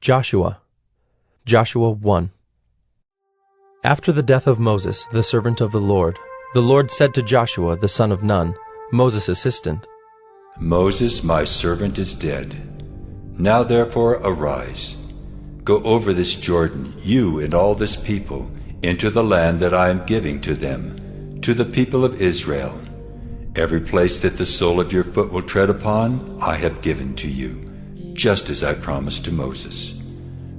Joshua 1. After the death of Moses, the servant of the Lord said to Joshua the son of Nun, Moses' assistant, Moses, my servant, is dead. Now therefore arise. Go over this Jordan, you and all this people, into the land that I am giving to them, to the people of Israel. Every place that the sole of your foot will tread upon, I have given to you, just as I promised to Moses.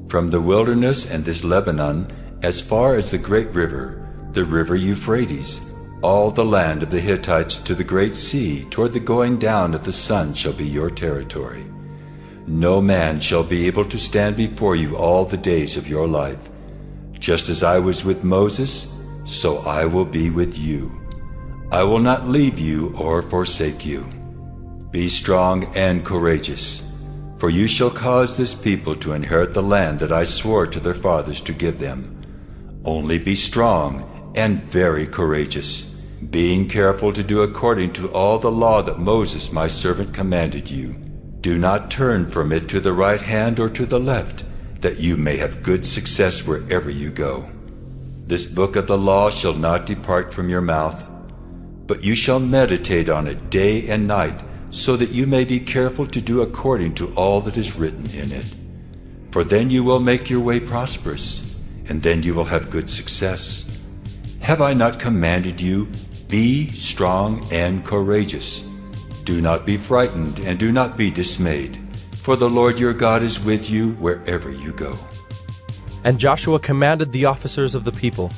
From the wilderness and this Lebanon, as far as the great river, the river Euphrates, all the land of the Hittites to the great sea, toward the going down of the sun shall be your territory. No man shall be able to stand before you all the days of your life. Just as I was with Moses, so I will be with you. I will not leave you or forsake you. Be strong and courageous, for you shall cause this people to inherit the land that I swore to their fathers to give them. Only be strong and very courageous, being careful to do according to all the law that Moses my servant commanded you. Do not turn from it to the right hand or to the left, that you may have good success wherever you go. This book of the law shall not depart from your mouth, but you shall meditate on it day and night, so that you may be careful to do according to all that is written in it. For then you will make your way prosperous, and then you will have good success. Have I not commanded you, be strong and courageous? Do not be frightened and do not be dismayed, for the Lord your God is with you wherever you go. And Joshua commanded the officers of the people,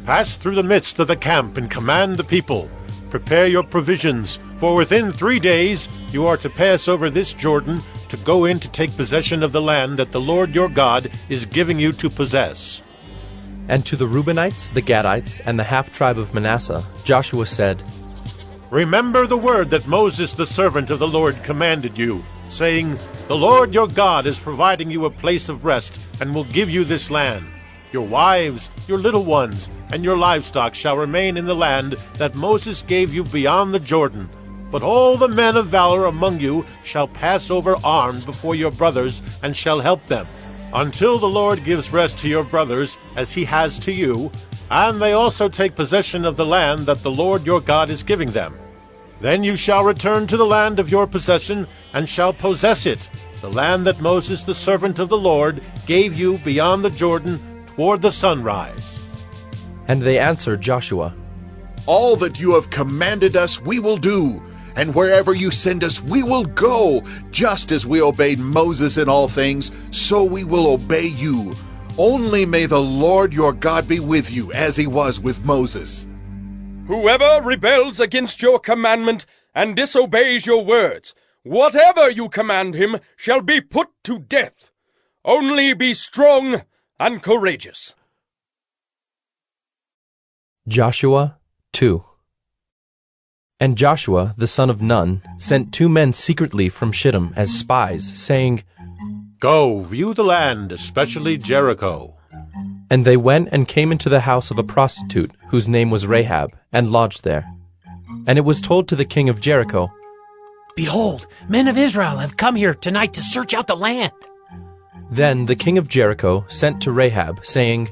Pass through the midst of the camp and command the people. Prepare your provisions, for within 3 days you are to pass over this Jordan to go in to take possession of the land that the Lord your God is giving you to possess. And to the Reubenites, the Gadites, and the half-tribe of Manasseh, Joshua said, Remember the word that Moses the servant of the Lord commanded you, saying, The Lord your God is providing you a place of rest, and will give you this land. Your wives, your little ones, and your livestock shall remain in the land that Moses gave you beyond the Jordan. But all the men of valor among you shall pass over armed before your brothers, and shall help them, until the Lord gives rest to your brothers, as he has to you, and they also take possession of the land that the Lord your God is giving them. Then you shall return to the land of your possession, and shall possess it, the land that Moses the servant of the Lord gave you beyond the Jordan toward the sunrise. And they answered Joshua, All that you have commanded us we will do, and wherever you send us we will go. Just as we obeyed Moses in all things, so we will obey you. Only may the Lord your God be with you, as he was with Moses. Whoever rebels against your commandment and disobeys your words, whatever you command him shall be put to death. Only be strong and courageous. Joshua 2. And Joshua the son of Nun sent 2 men secretly from Shittim as spies, saying, Go, view the land, especially Jericho. And they went and came into the house of a prostitute, whose name was Rahab, and lodged there. And it was told to the king of Jericho, Behold, men of Israel have come here tonight to search out the land. Then the king of Jericho sent to Rahab, saying,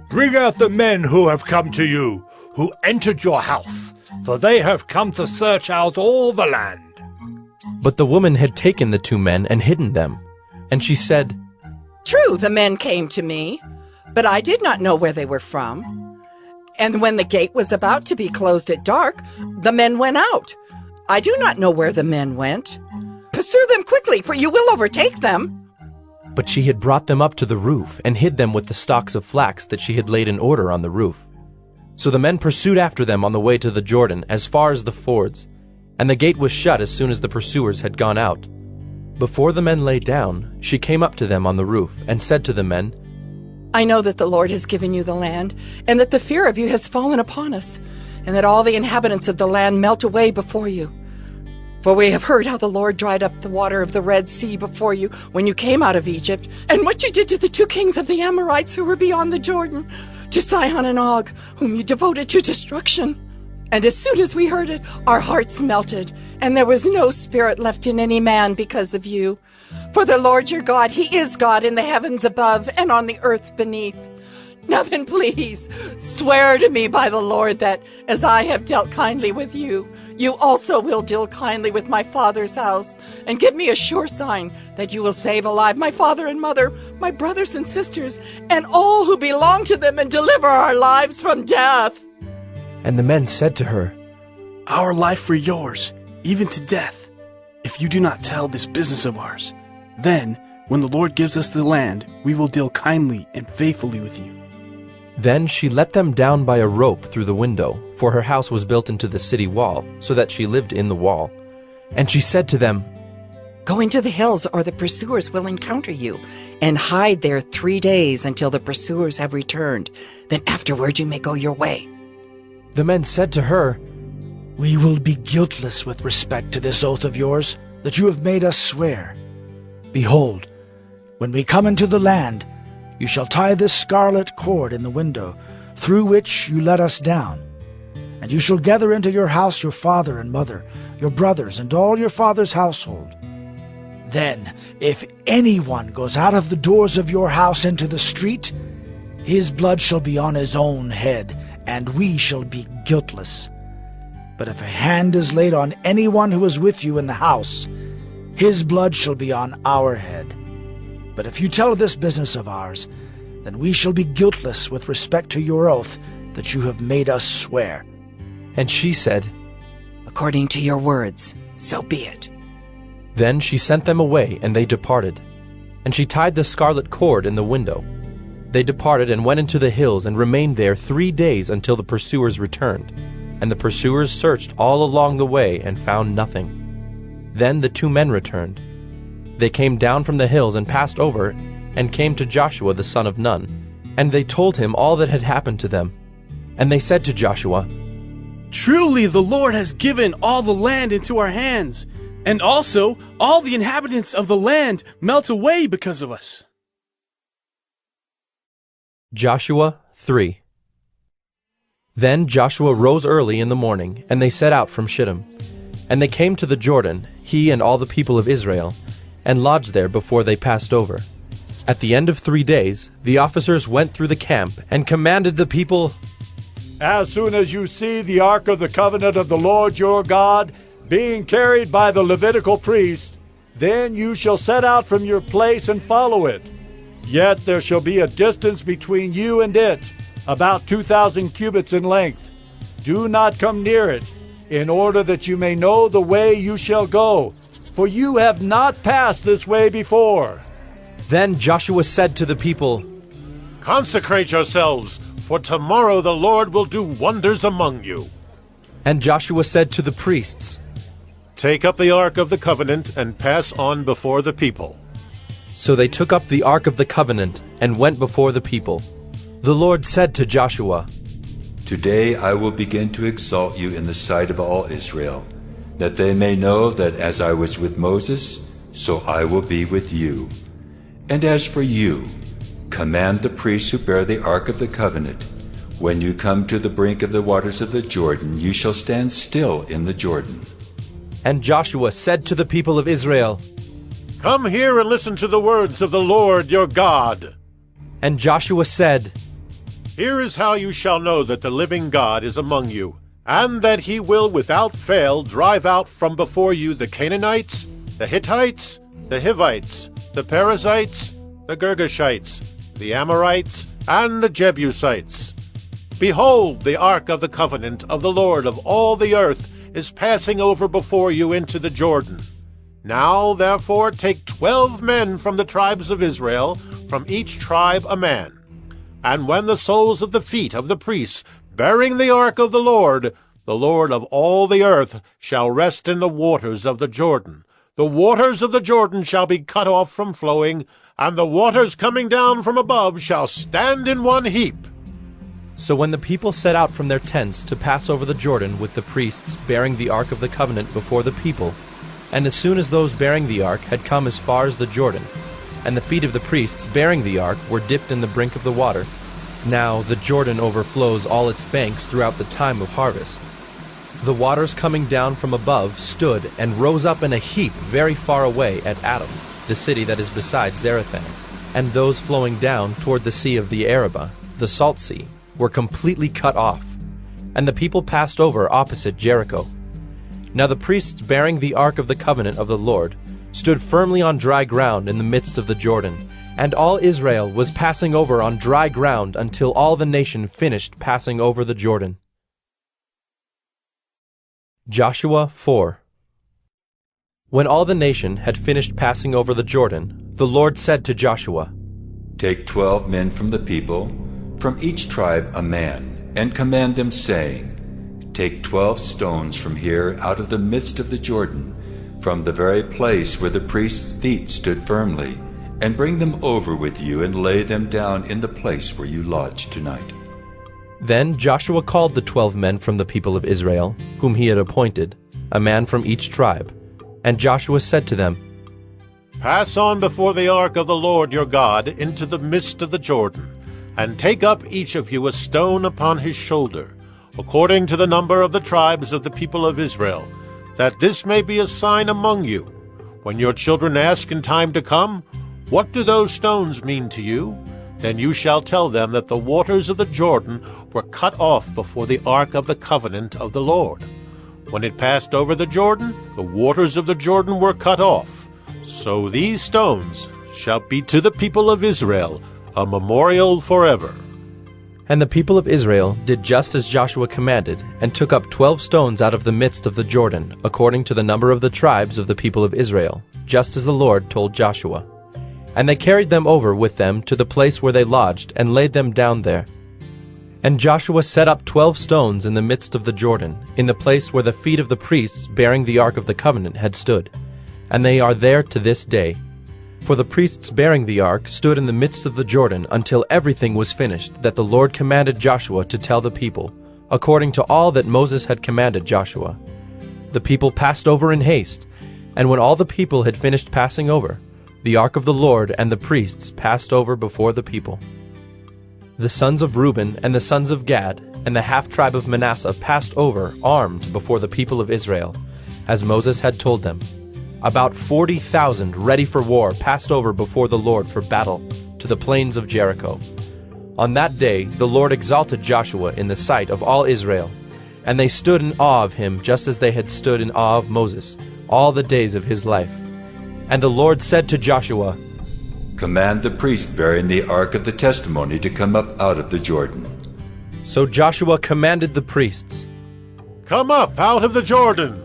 Bring out the men who have come to you, who entered your house, for they have come to search out all the land. But the woman had taken the 2 men and hidden them. And she said, True, the men came to me, but I did not know where they were from. And when the gate was about to be closed at dark, the men went out. I do not know where the men went. Pursue them quickly, for you will overtake them. But she had brought them up to the roof and hid them with the stalks of flax that she had laid in order on the roof. So the men pursued after them on the way to the Jordan as far as the fords, and the gate was shut as soon as the pursuers had gone out. Before the men lay down, she came up to them on the roof and said to the men, I know that the Lord has given you the land, and that the fear of you has fallen upon us, and that all the inhabitants of the land melt away before you. For we have heard how the Lord dried up the water of the Red Sea before you when you came out of Egypt, and what you did to the 2 kings of the Amorites who were beyond the Jordan, to Sihon and Og, whom you devoted to destruction. And as soon as we heard it, our hearts melted, and there was no spirit left in any man because of you. For the Lord your God, He is God in the heavens above and on the earth beneath. Now then, please, swear to me by the Lord that, as I have dealt kindly with you, you also will deal kindly with my father's house, and give me a sure sign that you will save alive my father and mother, my brothers and sisters, and all who belong to them, and deliver our lives from death." And the men said to her, "Our life for yours, even to death, if you do not tell this business of ours. Then, when the Lord gives us the land, we will deal kindly and faithfully with you." Then she let them down by a rope through the window, for her house was built into the city wall, so that she lived in the wall. And she said to them, "Go into the hills, or the pursuers will encounter you, and hide there 3 days until the pursuers have returned. Then afterward you may go your way." The men said to her, "We will be guiltless with respect to this oath of yours that you have made us swear. Behold, when we come into the land, you shall tie this scarlet cord in the window through which you let us down. And you shall gather into your house your father and mother, your brothers, and all your father's household. Then, if anyone goes out of the doors of your house into the street, his blood shall be on his own head, and we shall be guiltless. But if a hand is laid on anyone who is with you in the house, his blood shall be on our head. But if you tell this business of ours, then we shall be guiltless with respect to your oath that you have made us swear." And she said, "According to your words, so be it." Then she sent them away, and they departed. And she tied the scarlet cord in the window. They departed and went into the hills and remained there 3 days until the pursuers returned. And the pursuers searched all along the way and found nothing. Then the 2 men returned. They came down from the hills and passed over, and came to Joshua the son of Nun. And they told him all that had happened to them. And they said to Joshua, "Truly the Lord has given all the land into our hands, and also all the inhabitants of the land melt away because of us." Joshua 3. Then Joshua rose early in the morning, and they set out from Shittim. And they came to the Jordan, he and all the people of Israel, and lodged there before they passed over. At the end of 3 days, the officers went through the camp and commanded the people, "As soon as you see the ark of the covenant of the Lord your God being carried by the Levitical priest, then you shall set out from your place and follow it. Yet there shall be a distance between you and it, about 2,000 cubits in length. Do not come near it, in order that you may know the way you shall go, for you have not passed this way before." Then Joshua said to the people, "Consecrate yourselves, for tomorrow the Lord will do wonders among you." And Joshua said to the priests, "Take up the ark of the covenant and pass on before the people." So they took up the ark of the covenant and went before the people. The Lord said to Joshua, Today I will begin to exalt you in the sight of all Israel, that they may know that as I was with Moses, so I will be with you. And as for you, command the priests who bear the ark of the covenant, when you come to the brink of the waters of the Jordan, you shall stand still in the Jordan. And Joshua said to the people of Israel, "Come here and listen to the words of the Lord your God." And Joshua said, "Here is how you shall know that the living God is among you, and that he will without fail drive out from before you the Canaanites, the Hittites, the Hivites, the Perizzites, the Girgashites, the Amorites, and the Jebusites. Behold, the ark of the covenant of the Lord of all the earth is passing over before you into the Jordan. Now, therefore, take 12 men from the tribes of Israel, from each tribe a man. And when the soles of the feet of the priests, bearing the ark of the Lord of all the earth, shall rest in the waters of the Jordan, the waters of the Jordan shall be cut off from flowing, and the waters coming down from above shall stand in one heap." So when the people set out from their tents to pass over the Jordan with the priests bearing the ark of the covenant before the people, and as soon as those bearing the ark had come as far as the Jordan, and the feet of the priests bearing the ark were dipped in the brink of the water, now the Jordan overflows all its banks throughout the time of harvest. The waters coming down from above stood and rose up in a heap very far away at Adam, the city that is beside Zarethan, and those flowing down toward the sea of the Arabah, the Salt Sea, were completely cut off, and the people passed over opposite Jericho. Now the priests bearing the ark of the covenant of the Lord stood firmly on dry ground in the midst of the Jordan, and all Israel was passing over on dry ground until all the nation finished passing over the Jordan. Joshua 4. When all the nation had finished passing over the Jordan, the Lord said to Joshua, Take 12 men from the people, from each tribe a man, and command them, saying, Take 12 stones from here out of the midst of the Jordan, from the very place where the priest's feet stood firmly, and bring them over with you and lay them down in the place where you lodge tonight. Then Joshua called the 12 men from the people of Israel, whom he had appointed, a man from each tribe. And Joshua said to them, Pass on before the ark of the Lord your God into the midst of the Jordan, and take up each of you a stone upon his shoulder, according to the number of the tribes of the people of Israel, that this may be a sign among you. When your children ask in time to come, What do those stones mean to you? Then you shall tell them that the waters of the Jordan were cut off before the ark of the covenant of the Lord. When it passed over the Jordan, the waters of the Jordan were cut off. So these stones shall be to the people of Israel a memorial forever. And the people of Israel did just as Joshua commanded, and took up 12 stones out of the midst of the Jordan, according to the number of the tribes of the people of Israel, just as the Lord told Joshua. And they carried them over with them to the place where they lodged, and laid them down there. And Joshua set up 12 stones in the midst of the Jordan, in the place where the feet of the priests bearing the ark of the covenant had stood. And they are there to this day. For the priests bearing the ark stood in the midst of the Jordan until everything was finished that the Lord commanded Joshua to tell the people, according to all that Moses had commanded Joshua. The people passed over in haste, and when all the people had finished passing over, the ark of the Lord and the priests passed over before the people. The sons of Reuben and the sons of Gad and the half-tribe of Manasseh passed over armed before the people of Israel, as Moses had told them. About 40,000 ready for war passed over before the Lord for battle to the plains of Jericho. On that day the Lord exalted Joshua in the sight of all Israel, and they stood in awe of him just as they had stood in awe of Moses all the days of his life. And the Lord said to Joshua, Command the priest bearing the ark of the testimony to come up out of the Jordan. So Joshua commanded the priests, Come up out of the Jordan.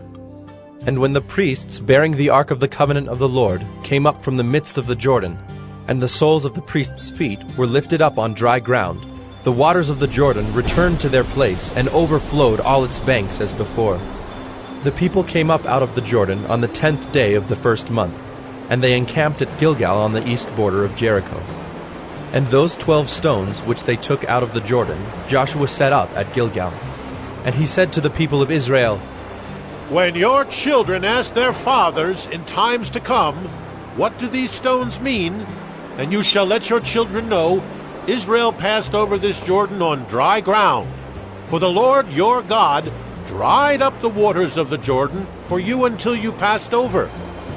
And when the priests bearing the ark of the covenant of the Lord came up from the midst of the Jordan, and the soles of the priests' feet were lifted up on dry ground, the waters of the Jordan returned to their place and overflowed all its banks as before. The people came up out of the Jordan on the 10th day of the first month, and they encamped at Gilgal on the east border of Jericho. And those 12 stones which they took out of the Jordan, Joshua set up at Gilgal. And he said to the people of Israel, When your children ask their fathers in times to come, What do these stones mean? Then you shall let your children know, Israel passed over this Jordan on dry ground. For the Lord your God dried up the waters of the Jordan for you until you passed over,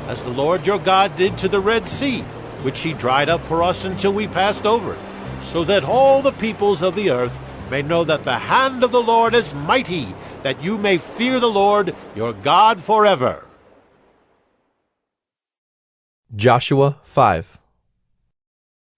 as the Lord your God did to the Red Sea, which he dried up for us until we passed over, so that all the peoples of the earth may know that the hand of the Lord is mighty, that you may fear the Lord your God forever. Joshua 5.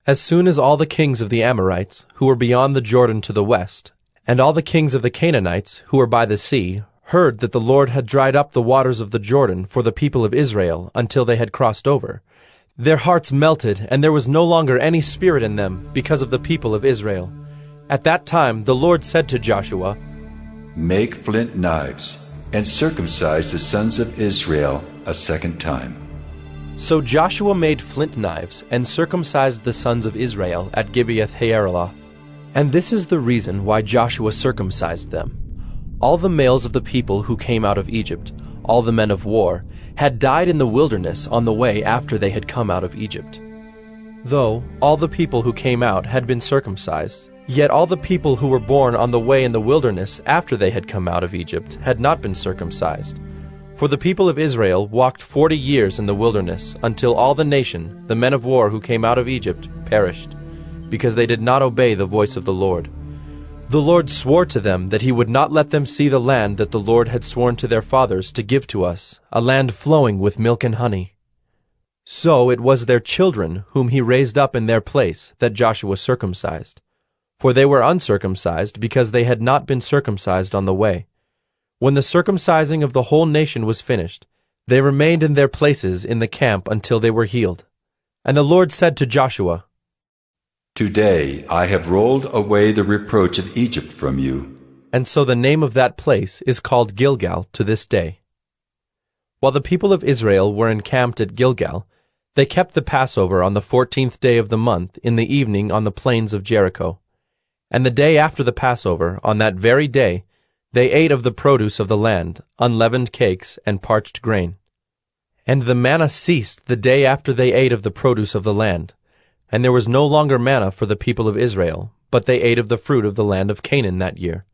As soon as all the kings of the Amorites, who were beyond the Jordan to the west, and all the kings of the Canaanites, who were by the sea, heard that the Lord had dried up the waters of the Jordan for the people of Israel until they had crossed over, their hearts melted, and there was no longer any spirit in them because of the people of Israel. At that time the Lord said to Joshua, Make flint knives, and circumcise the sons of Israel a second time. So Joshua made flint knives, and circumcised the sons of Israel at Gibeath-haaraloth. And this is the reason why Joshua circumcised them. All the males of the people who came out of Egypt, all the men of war, had died in the wilderness on the way after they had come out of Egypt. Though all the people who came out had been circumcised, yet all the people who were born on the way in the wilderness after they had come out of Egypt had not been circumcised. For the people of Israel walked 40 years in the wilderness, until all the nation, the men of war who came out of Egypt, perished, because they did not obey the voice of the Lord. The Lord swore to them that he would not let them see the land that the Lord had sworn to their fathers to give to us, a land flowing with milk and honey. So it was their children whom he raised up in their place that Joshua circumcised. For they were uncircumcised because they had not been circumcised on the way. When the circumcising of the whole nation was finished, they remained in their places in the camp until they were healed. And the Lord said to Joshua, Today I have rolled away the reproach of Egypt from you. And so the name of that place is called Gilgal to this day. While the people of Israel were encamped at Gilgal, they kept the Passover on the 14th day of the month in the evening on the plains of Jericho. And the day after the Passover, on that very day, they ate of the produce of the land, unleavened cakes and parched grain. And the manna ceased the day after they ate of the produce of the land. And there was no longer manna for the people of Israel, but they ate of the fruit of the land of Canaan that year.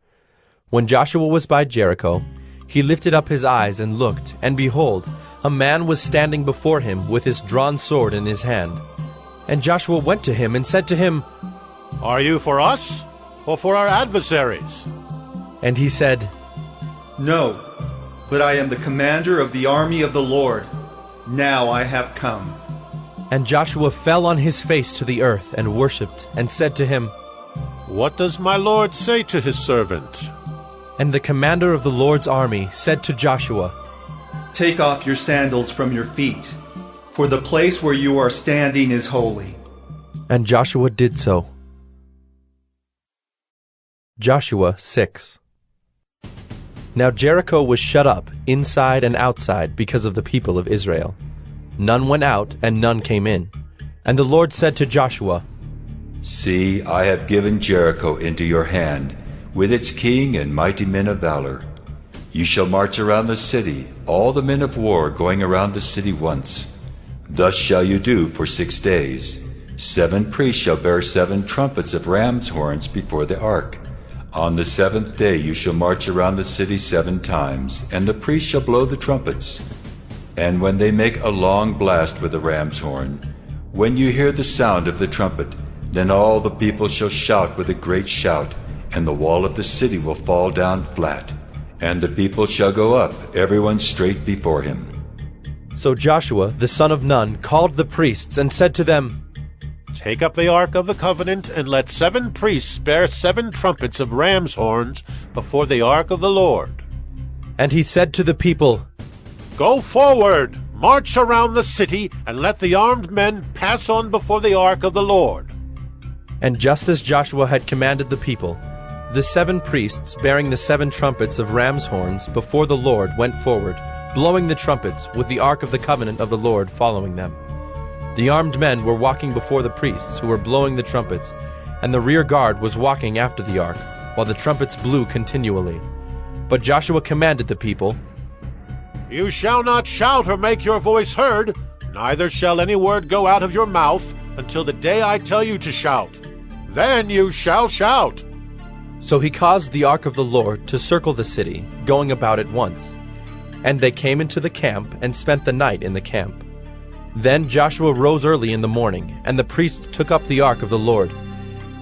When Joshua was by Jericho, he lifted up his eyes and looked, and behold, a man was standing before him with his drawn sword in his hand. And Joshua went to him and said to him, Are you for us, or for our adversaries? And he said, No, but I am the commander of the army of the Lord. Now I have come. And Joshua fell on his face to the earth and worshipped, and said to him, What does my Lord say to his servant? And the commander of the Lord's army said to Joshua, Take off your sandals from your feet, for the place where you are standing is holy. And Joshua did so. Joshua 6. Now Jericho was shut up, inside and outside, because of the people of Israel. None went out, and none came in. And the Lord said to Joshua, See, I have given Jericho into your hand, with its king and mighty men of valor. You shall march around the city, all the men of war going around the city once. Thus shall you do for 6 days. 7 priests shall bear 7 trumpets of ram's horns before the ark. On the 7th day you shall march around the city 7 times, and the priests shall blow the trumpets. And when they make a long blast with the ram's horn, when you hear the sound of the trumpet, then all the people shall shout with a great shout, and the wall of the city will fall down flat, and the people shall go up, everyone straight before him. So Joshua, the son of Nun, called the priests and said to them, Take up the ark of the covenant, and let 7 priests bear 7 trumpets of ram's horns before the ark of the Lord. And he said to the people, Go forward, march around the city, and let the armed men pass on before the ark of the Lord. And just as Joshua had commanded the people, the 7 priests bearing the 7 trumpets of ram's horns before the Lord went forward, blowing the trumpets, with the ark of the covenant of the Lord following them. The armed men were walking before the priests who were blowing the trumpets, and the rear guard was walking after the ark, while the trumpets blew continually. But Joshua commanded the people, You shall not shout or make your voice heard, neither shall any word go out of your mouth until the day I tell you to shout. Then you shall shout. So he caused the ark of the Lord to circle the city, going about it once. And they came into the camp and spent the night in the camp. Then Joshua rose early in the morning, and the priests took up the ark of the Lord.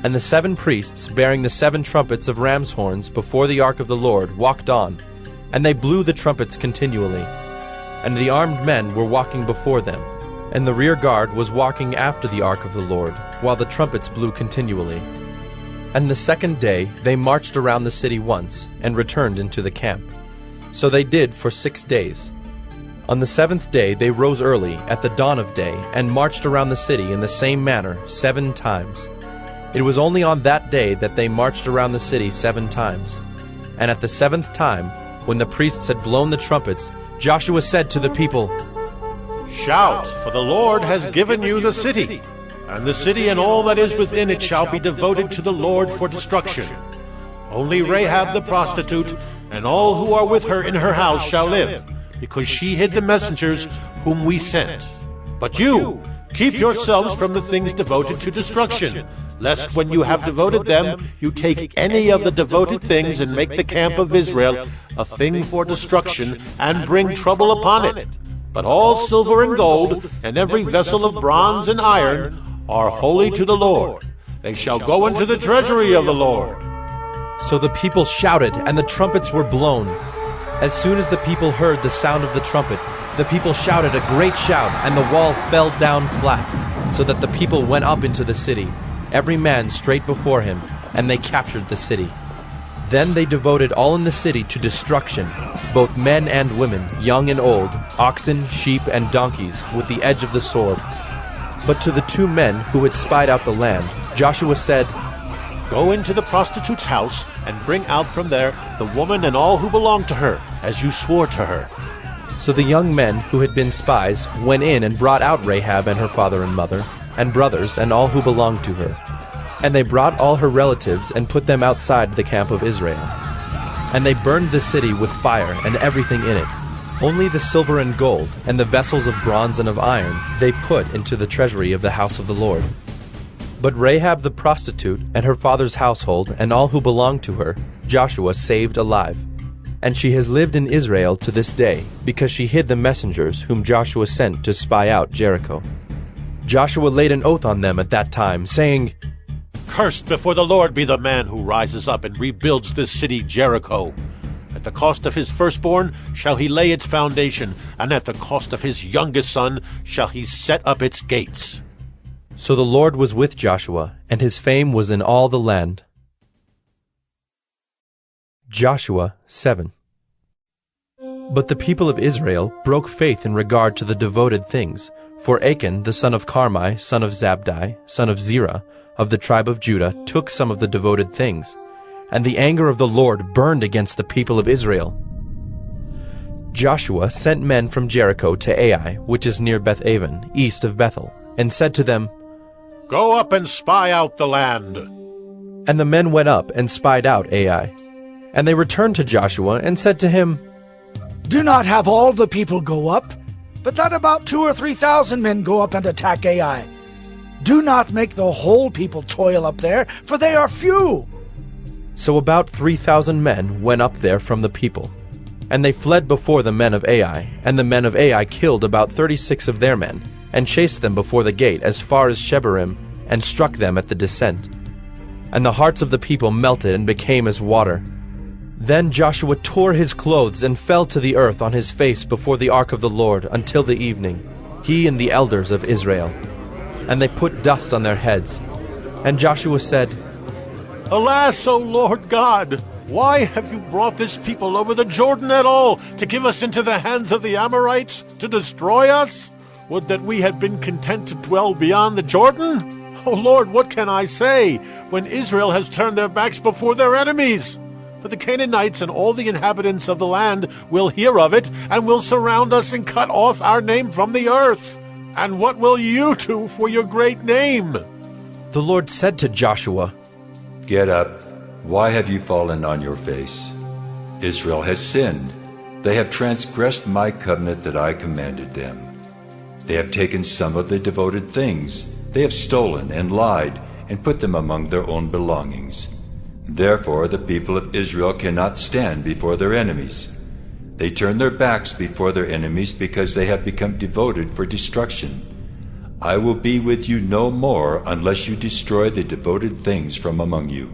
And the 7 priests, bearing the 7 trumpets of ram's horns before the ark of the Lord, walked on, and they blew the trumpets continually. And the armed men were walking before them, and the rear guard was walking after the ark of the Lord, while the trumpets blew continually. And the 2nd day they marched around the city once, and returned into the camp. So they did for 6 days. On the 7th day they rose early, at the dawn of day, and marched around the city in the same manner 7 times. It was only on that day that they marched around the city 7 times. And at the 7th time, when the priests had blown the trumpets, Joshua said to the people, Shout, for the Lord has given you the city, and the city and all that is within it shall be devoted to the Lord for destruction. Only Rahab the prostitute, and all who are with her in her house shall live, because she hid the messengers whom we sent. But you, keep yourselves from the things devoted to destruction, lest when you have devoted them, you take any of the devoted things and make the camp of Israel a thing for destruction, and bring trouble upon it. But all silver and gold, and every vessel of bronze and iron, are holy to the Lord. They shall go into the treasury of the Lord. So the people shouted, and the trumpets were blown. As soon as the people heard the sound of the trumpet, the people shouted a great shout, and the wall fell down flat, so that the people went up into the city, every man straight before him, and they captured the city. Then they devoted all in the city to destruction, both men and women, young and old, oxen, sheep, and donkeys, with the edge of the sword. But to the 2 men who had spied out the land, Joshua said, Go into the prostitute's house, and bring out from there the woman and all who belong to her, as you swore to her. So the young men who had been spies went in and brought out Rahab and her father and mother, and brothers, and all who belonged to her. And they brought all her relatives and put them outside the camp of Israel. And they burned the city with fire and everything in it. Only the silver and gold, and the vessels of bronze and of iron, they put into the treasury of the house of the Lord. But Rahab the prostitute, and her father's household, and all who belonged to her, Joshua saved alive. And she has lived in Israel to this day, because she hid the messengers whom Joshua sent to spy out Jericho. Joshua laid an oath on them at that time, saying, Cursed before the Lord be the man who rises up and rebuilds this city Jericho. At the cost of his firstborn shall he lay its foundation, and at the cost of his youngest son shall he set up its gates. So the Lord was with Joshua, and his fame was in all the land. Joshua 7. But the people of Israel broke faith in regard to the devoted things, for Achan the son of Carmi, son of Zabdi, son of Zerah, of the tribe of Judah, took some of the devoted things, and the anger of the Lord burned against the people of Israel. Joshua sent men from Jericho to Ai, which is near Beth-aven, east of Bethel, and said to them, Go up and spy out the land. And the men went up and spied out Ai. And they returned to Joshua and said to him, Do not have all the people go up, but let about 2,000 or 3,000 men go up and attack Ai. Do not make the whole people toil up there, for they are few. So about 3,000 men went up there from the people. And they fled before the men of Ai, and the men of Ai killed about 36 of their men, and chased them before the gate as far as Shebarim, and struck them at the descent. And the hearts of the people melted and became as water. Then Joshua tore his clothes and fell to the earth on his face before the ark of the Lord until the evening, he and the elders of Israel. And they put dust on their heads. And Joshua said, Alas, O Lord God, why have you brought this people over the Jordan at all, to give us into the hands of the Amorites, to destroy us? Would that we had been content to dwell beyond the Jordan? O Lord, what can I say, when Israel has turned their backs before their enemies? For the Canaanites and all the inhabitants of the land will hear of it, and will surround us and cut off our name from the earth. And what will you do for your great name? The Lord said to Joshua, Get up. Why have you fallen on your face? Israel has sinned. They have transgressed my covenant that I commanded them. They have taken some of the devoted things. They have stolen and lied and put them among their own belongings. Therefore the people of Israel cannot stand before their enemies. They turn their backs before their enemies because they have become devoted for destruction. I will be with you no more unless you destroy the devoted things from among you.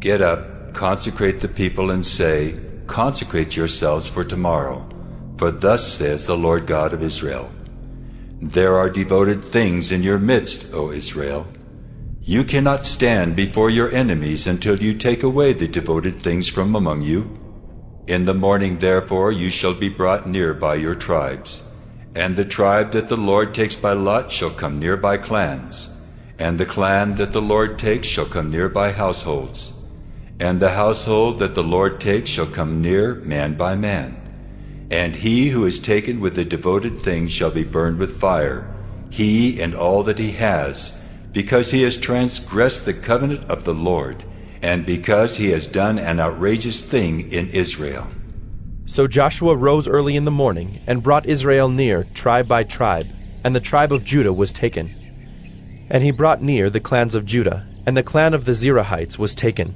Get up, consecrate the people, and say, Consecrate yourselves for tomorrow, for thus says the Lord God of Israel. There are devoted things in your midst, O Israel. You cannot stand before your enemies until you take away the devoted things from among you. In the morning, therefore, you shall be brought near by your tribes. And the tribe that the Lord takes by lot shall come near by clans. And the clan that the Lord takes shall come near by households. And the household that the Lord takes shall come near man by man. And he who is taken with the devoted things shall be burned with fire, he and all that he has, because he has transgressed the covenant of the Lord, and because he has done an outrageous thing in Israel. So Joshua rose early in the morning, and brought Israel near, tribe by tribe, and the tribe of Judah was taken. And he brought near the clans of Judah, And the clan of the Zerahites was taken.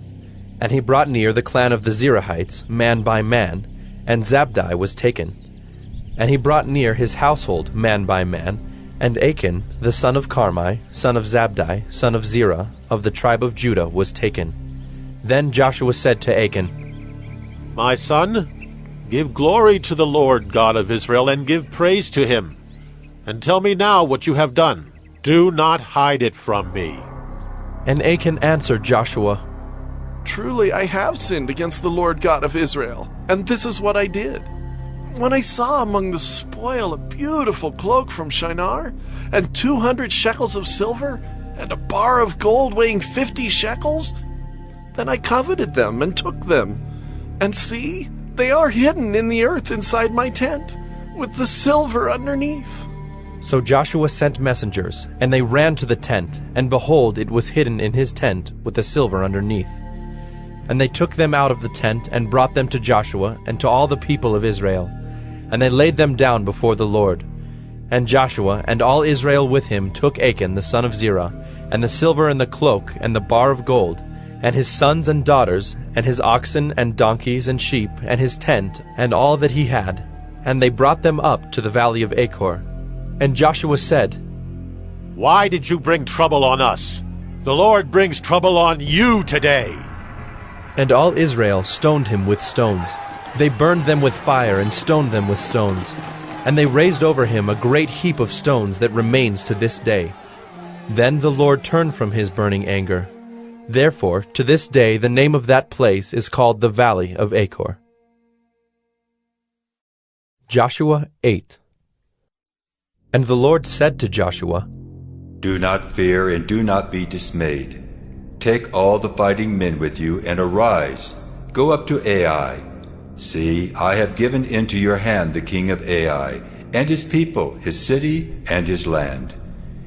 And he brought near the clan of the Zerahites, man by man, and Zabdi was taken. And he brought near his household, man by man, and Achan, the son of Carmi, son of Zabdi, son of Zerah, of the tribe of Judah, was taken. Then Joshua said to Achan, My son, give glory to the Lord God of Israel, and give praise to him. And tell me now what you have done. Do not hide it from me. And Achan answered Joshua, Truly I have sinned against the Lord God of Israel, and this is what I did. When I saw among the spoil a beautiful cloak from Shinar, and 200 shekels of silver, and a bar of gold weighing 50 shekels, then I coveted them and took them. And see, they are hidden in the earth inside my tent, with the silver underneath. So Joshua sent messengers, and they ran to the tent, and behold, it was hidden in his tent with the silver underneath. And they took them out of the tent, and brought them to Joshua, and to all the people of Israel. And they laid them down before the Lord. And Joshua and all Israel with him took Achan the son of Zerah, and the silver and the cloak, and the bar of gold, and his sons and daughters, and his oxen and donkeys and sheep, and his tent, and all that he had. And they brought them up to the valley of Achor. And Joshua said, Why did you bring trouble on us? The Lord brings trouble on you today. And all Israel stoned him with stones. They burned them with fire and stoned them with stones. And they raised over him a great heap of stones that remains to this day. Then the Lord turned from his burning anger. Therefore, to this day the name of that place is called the Valley of Achor. Joshua 8. And the Lord said to Joshua, Do not fear and do not be dismayed. Take all the fighting men with you and arise. Go up to Ai. See, I have given into your hand the king of Ai, and his people, his city, and his land.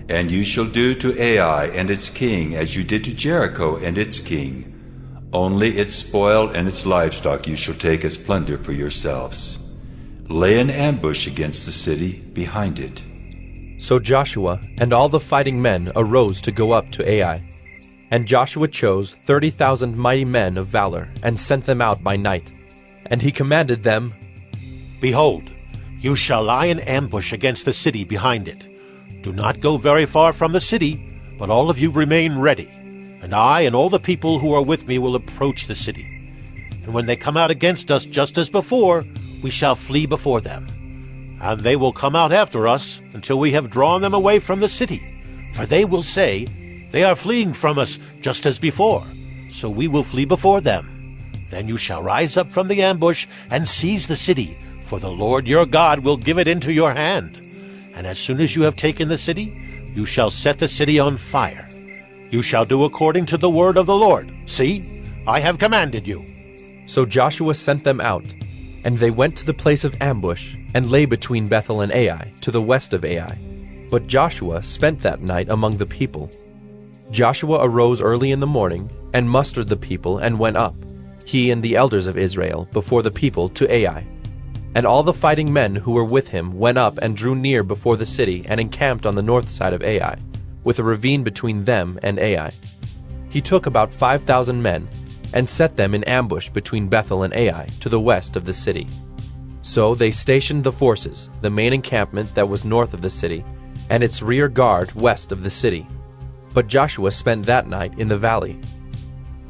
And you shall do to Ai and its king as you did to Jericho and its king. Only its spoil and its livestock you shall take as plunder for yourselves. Lay an ambush against the city behind it. So Joshua and all the fighting men arose to go up to Ai. And Joshua chose 30,000 mighty men of valor, and sent them out by night. And he commanded them, Behold, you shall lie in ambush against the city behind it. Do not go very far from the city, but all of you remain ready. And I and all the people who are with me will approach the city. And when they come out against us just as before, we shall flee before them. And they will come out after us until we have drawn them away from the city. For they will say, They are fleeing from us just as before, so we will flee before them. Then you shall rise up from the ambush and seize the city, for the Lord your God will give it into your hand. And as soon as you have taken the city, you shall set the city on fire. You shall do according to the word of the Lord. See, I have commanded you. So Joshua sent them out, and they went to the place of ambush, and lay between Bethel and Ai, to the west of Ai. But Joshua spent that night among the people. Joshua arose early in the morning, and mustered the people, and went up, he and the elders of Israel, before the people to Ai. And all the fighting men who were with him went up and drew near before the city, and encamped on the north side of Ai, with a ravine between them and Ai. He took about 5,000 men, and set them in ambush between Bethel and Ai, to the west of the city. So they stationed the forces, the main encampment that was north of the city, and its rear guard west of the city. But Joshua spent that night in the valley.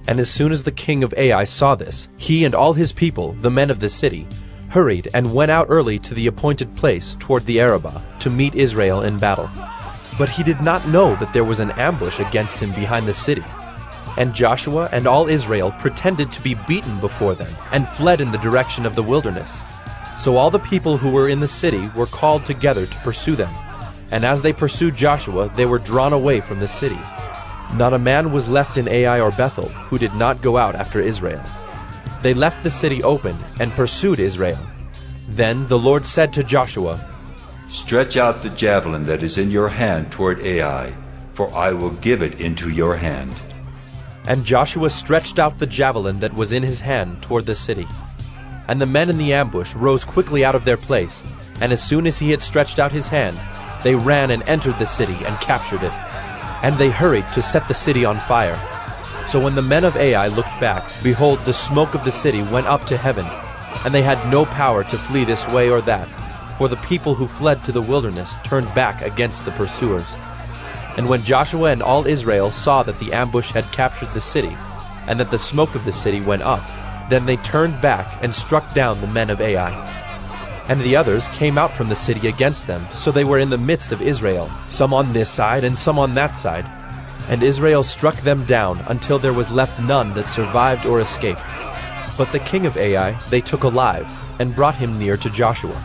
And as soon as the king of Ai saw this, he and all his people, the men of the city, hurried and went out early to the appointed place toward the Arabah, to meet Israel in battle. But he did not know that there was an ambush against him behind the city. And Joshua and all Israel pretended to be beaten before them, and fled in the direction of the wilderness. So all the people who were in the city were called together to pursue them. And as they pursued Joshua, they were drawn away from the city. Not a man was left in Ai or Bethel who did not go out after Israel. They left the city open and pursued Israel. Then the Lord said to Joshua, Stretch out the javelin that is in your hand toward Ai, for I will give it into your hand. And Joshua stretched out the javelin that was in his hand toward the city. And the men in the ambush rose quickly out of their place, and as soon as he had stretched out his hand, they ran and entered the city and captured it. and they hurried to set the city on fire. So when the men of Ai looked back, behold, the smoke of the city went up to heaven, and they had no power to flee this way or that, for the people who fled to the wilderness turned back against the pursuers. And when Joshua and all Israel saw that the ambush had captured the city, and that the smoke of the city went up, then they turned back and struck down the men of Ai. And the others came out from the city against them, so they were in the midst of Israel, some on this side and some on that side. And Israel struck them down until there was left none that survived or escaped. But the king of Ai they took alive, and brought him near to Joshua.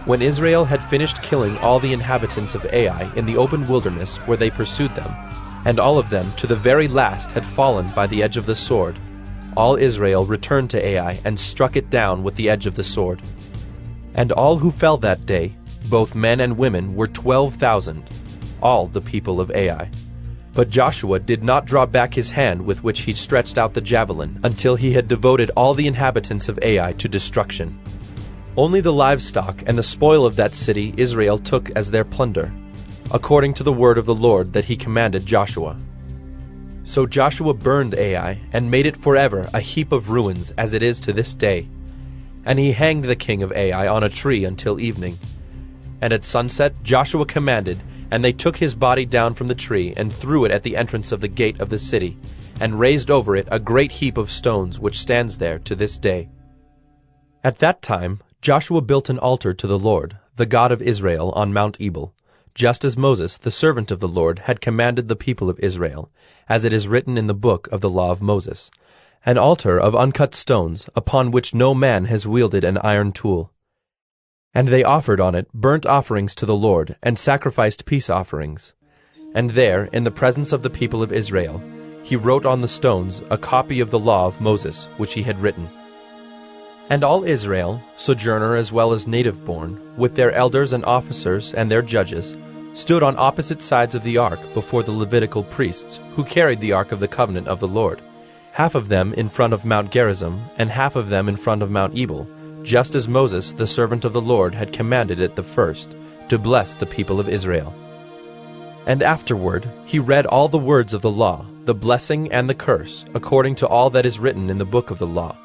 When Israel had finished killing all the inhabitants of Ai in the open wilderness where they pursued them, and all of them to the very last had fallen by the edge of the sword, all Israel returned to Ai and struck it down with the edge of the sword. And all who fell that day, both men and women, were 12,000, all the people of Ai. But Joshua did not draw back his hand with which he stretched out the javelin until he had devoted all the inhabitants of Ai to destruction. Only the livestock and the spoil of that city Israel took as their plunder, according to the word of the Lord that he commanded Joshua. So Joshua burned Ai, and made it forever a heap of ruins, as it is to this day. And he hanged the king of Ai on a tree until evening. And at sunset Joshua commanded, and they took his body down from the tree, and threw it at the entrance of the gate of the city, and raised over it a great heap of stones, which stands there to this day. At that time Joshua built an altar to the Lord, the God of Israel, on Mount Ebal, just as Moses, the servant of the Lord, had commanded the people of Israel, as it is written in the book of the law of Moses, an altar of uncut stones, upon which no man has wielded an iron tool. And they offered on it burnt offerings to the Lord, and sacrificed peace offerings. And there, in the presence of the people of Israel, he wrote on the stones a copy of the law of Moses, which he had written. And all Israel, sojourner as well as native-born, with their elders and officers and their judges, stood on opposite sides of the ark before the Levitical priests, who carried the ark of the covenant of the Lord, half of them in front of Mount Gerizim, and half of them in front of Mount Ebal, just as Moses, the servant of the Lord, had commanded it the first, to bless the people of Israel. And afterward he read all the words of the law, the blessing and the curse, according to all that is written in the book of the law.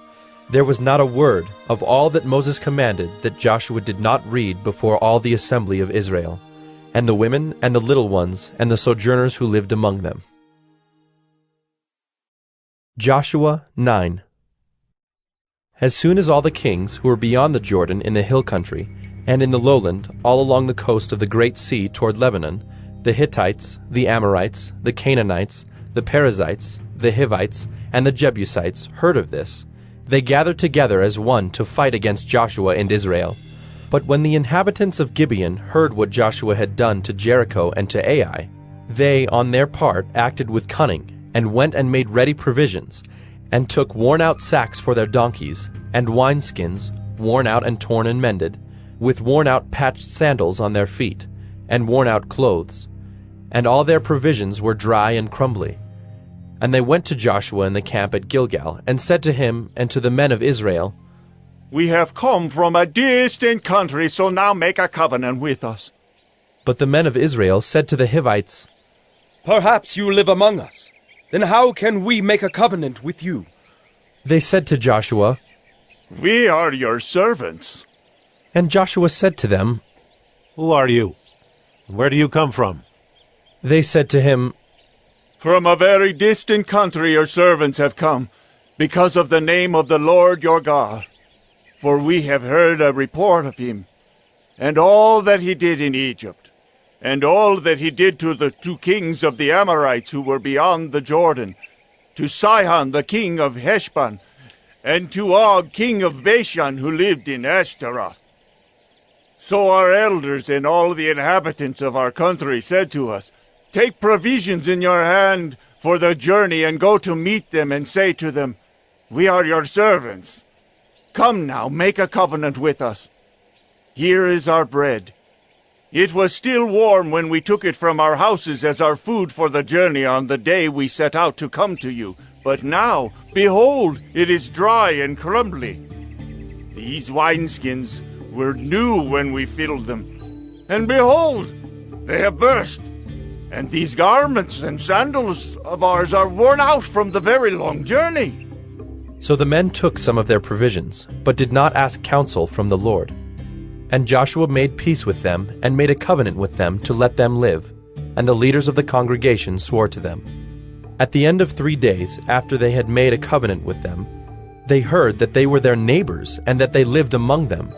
There was not a word of all that Moses commanded that Joshua did not read before all the assembly of Israel, and the women and the little ones and the sojourners who lived among them. Joshua 9. As soon as all the kings who were beyond the Jordan in the hill country, and in the lowland, all along the coast of the great sea toward Lebanon, the Hittites, the Amorites, the Canaanites, the Perizzites, the Hivites, and the Jebusites heard of this, they gathered together as one to fight against Joshua and Israel. But when the inhabitants of Gibeon heard what Joshua had done to Jericho and to Ai, they, on their part, acted with cunning, and went and made ready provisions, and took worn-out sacks for their donkeys, and wineskins, worn out and torn and mended, with worn-out patched sandals on their feet, and worn-out clothes. And all their provisions were dry and crumbly. And they went to Joshua in the camp at Gilgal, and said to him and to the men of Israel, We have come from a distant country, so now make a covenant with us. But the men of Israel said to the Hivites, Perhaps you live among us. Then how can we make a covenant with you? They said to Joshua, We are your servants. And Joshua said to them, Who are you? Where do you come from? They said to him, From a very distant country your servants have come, because of the name of the Lord your God. For we have heard a report of him, and all that he did in Egypt, and all that he did to the 2 kings of the Amorites who were beyond the Jordan, to Sihon the king of Heshbon, and to Og king of Bashan who lived in Ashtaroth. So our elders and all the inhabitants of our country said to us, Take provisions in your hand for the journey, and go to meet them, and say to them, We are your servants. Come now, make a covenant with us. Here is our bread. It was still warm when we took it from our houses as our food for the journey on the day we set out to come to you. But now, behold, it is dry and crumbly. These wineskins were new when we filled them, and behold, they have burst. And these garments and sandals of ours are worn out from the very long journey. So the men took some of their provisions, but did not ask counsel from the Lord. And Joshua made peace with them, and made a covenant with them to let them live. And the leaders of the congregation swore to them. At the end of 3 days, after they had made a covenant with them, they heard that they were their neighbors, and that they lived among them.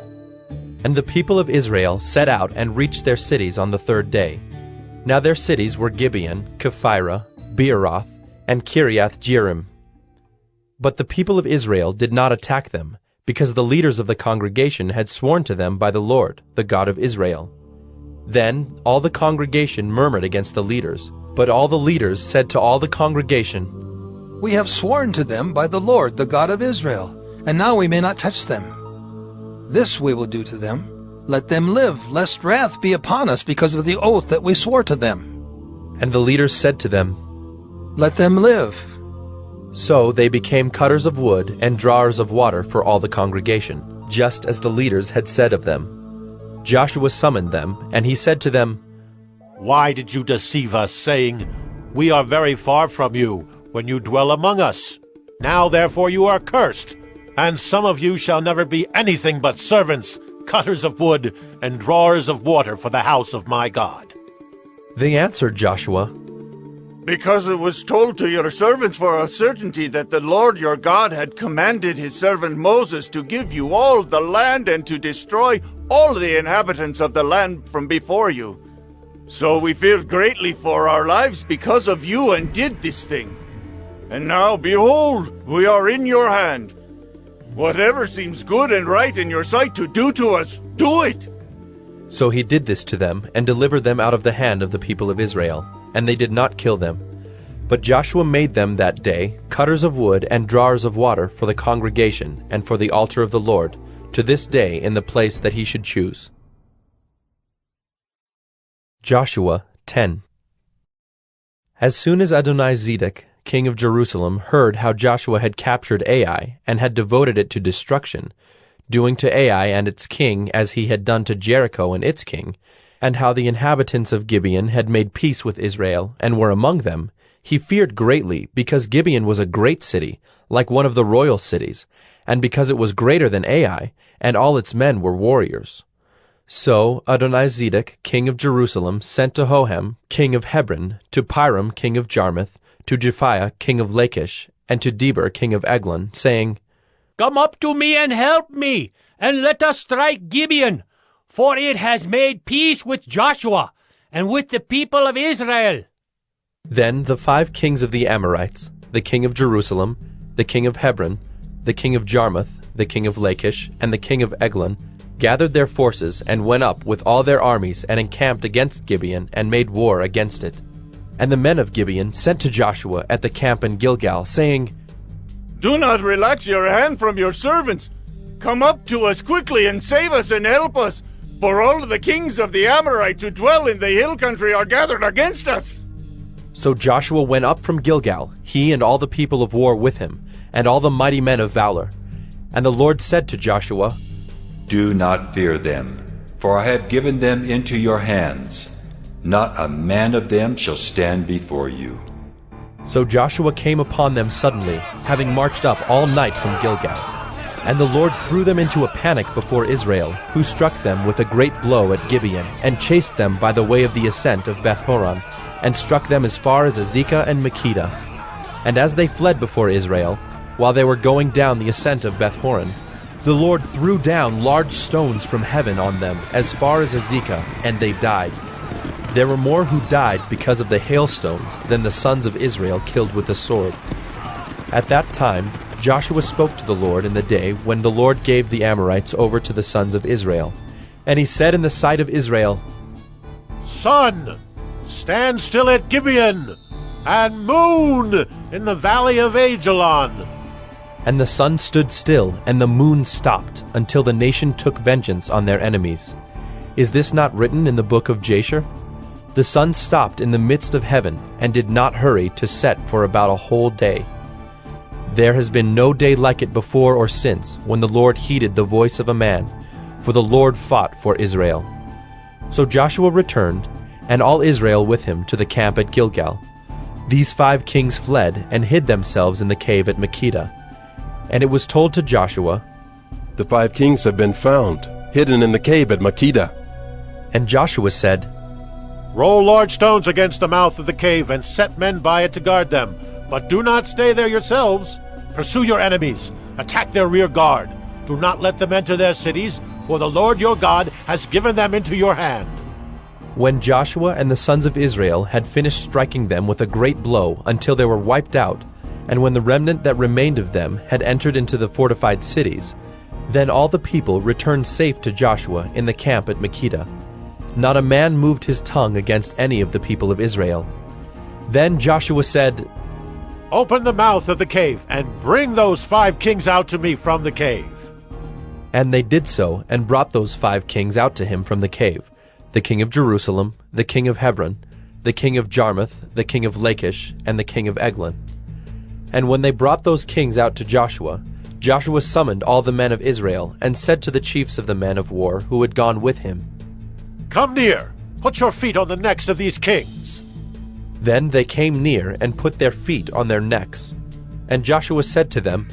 And the people of Israel set out and reached their cities on the 3rd day. Now their cities were Gibeon, Kephirah, Beeroth, and Kiriath-jearim. But the people of Israel did not attack them, because the leaders of the congregation had sworn to them by the Lord, the God of Israel. Then all the congregation murmured against the leaders, but all the leaders said to all the congregation, "We have sworn to them by the Lord, the God of Israel, and now we may not touch them. This we will do to them. Let them live, lest wrath be upon us because of the oath that we swore to them." And the leaders said to them, "Let them live." So they became cutters of wood and drawers of water for all the congregation, just as the leaders had said of them. Joshua summoned them, and he said to them, "Why did you deceive us, saying, 'We are very far from you,' when you dwell among us? Now therefore you are cursed, and some of you shall never be anything but servants, cutters of wood, and drawers of water for the house of my God." They answered Joshua, "Because it was told to your servants for a certainty that the Lord your God had commanded his servant Moses to give you all the land and to destroy all the inhabitants of the land from before you. So we feared greatly for our lives because of you and did this thing. And now, behold, we are in your hand. Whatever seems good and right in your sight to do to us, do it." So he did this to them, and delivered them out of the hand of the people of Israel, and they did not kill them. But Joshua made them that day cutters of wood and drawers of water for the congregation and for the altar of the Lord, to this day in the place that he should choose. Joshua 10. As soon as Adonizedek, king of Jerusalem, heard how Joshua had captured Ai and had devoted it to destruction, doing to Ai and its king as he had done to Jericho and its king, and how the inhabitants of Gibeon had made peace with Israel and were among them, he feared greatly, because Gibeon was a great city, like one of the royal cities, and because it was greater than Ai, and all its men were warriors. So Adonizedek, king of Jerusalem, sent to Hohem, king of Hebron, to Piram, king of Jarmuth, to Japhiah, king of Lachish, and to Deber, king of Eglon, saying, "Come up to me and help me, and let us strike Gibeon, for it has made peace with Joshua and with the people of Israel." Then the 5 kings of the Amorites, the king of Jerusalem, the king of Hebron, the king of Jarmuth, the king of Lachish, and the king of Eglon, gathered their forces and went up with all their armies and encamped against Gibeon and made war against it. And the men of Gibeon sent to Joshua at the camp in Gilgal, saying, "Do not relax your hand from your servants. Come up to us quickly and save us and help us, for all the kings of the Amorites who dwell in the hill country are gathered against us." So Joshua went up from Gilgal, he and all the people of war with him, and all the mighty men of valor. And the Lord said to Joshua, "Do not fear them, for I have given them into your hands. Not a man of them shall stand before you." So Joshua came upon them suddenly, having marched up all night from Gilgal. And the Lord threw them into a panic before Israel, who struck them with a great blow at Gibeon, and chased them by the way of the ascent of Beth-horon, and struck them as far as Azekah and Makkedah. And as they fled before Israel, while they were going down the ascent of Beth-horon, the Lord threw down large stones from heaven on them as far as Azekah, and they died. There were more who died because of the hailstones than the sons of Israel killed with the sword. At that time Joshua spoke to the Lord in the day when the Lord gave the Amorites over to the sons of Israel. And he said in the sight of Israel, "Sun, stand still at Gibeon, and moon in the valley of Ajalon." And the sun stood still, and the moon stopped, until the nation took vengeance on their enemies. Is this not written in the book of Jasher? The sun stopped in the midst of heaven, and did not hurry to set for about a whole day. There has been no day like it before or since, when the Lord heeded the voice of a man, for the Lord fought for Israel. So Joshua returned, and all Israel with him to the camp at Gilgal. These 5 kings fled and hid themselves in the cave at Makkedah. And it was told to Joshua, "The 5 kings have been found, hidden in the cave at Makkedah." And Joshua said, Roll large stones against the mouth of the cave and set men by it to guard them. But do not stay there yourselves. Pursue your enemies. Attack their rear guard. Do not let them enter their cities, for the Lord your God has given them into your hand. When Joshua and the sons of Israel had finished striking them with a great blow until they were wiped out, and when the remnant that remained of them had entered into the fortified cities, then all the people returned safe to Joshua in the camp at Makkedah. Not a man moved his tongue against any of the people of Israel. Then Joshua said, Open the mouth of the cave, and bring those 5 kings out to me from the cave. And they did so, and brought those 5 kings out to him from the cave, the king of Jerusalem, the king of Hebron, the king of Jarmuth, the king of Lachish, and the king of Eglon. And when they brought those kings out to Joshua, Joshua summoned all the men of Israel, and said to the chiefs of the men of war who had gone with him, Come near, put your feet on the necks of these kings. Then they came near and put their feet on their necks. And Joshua said to them,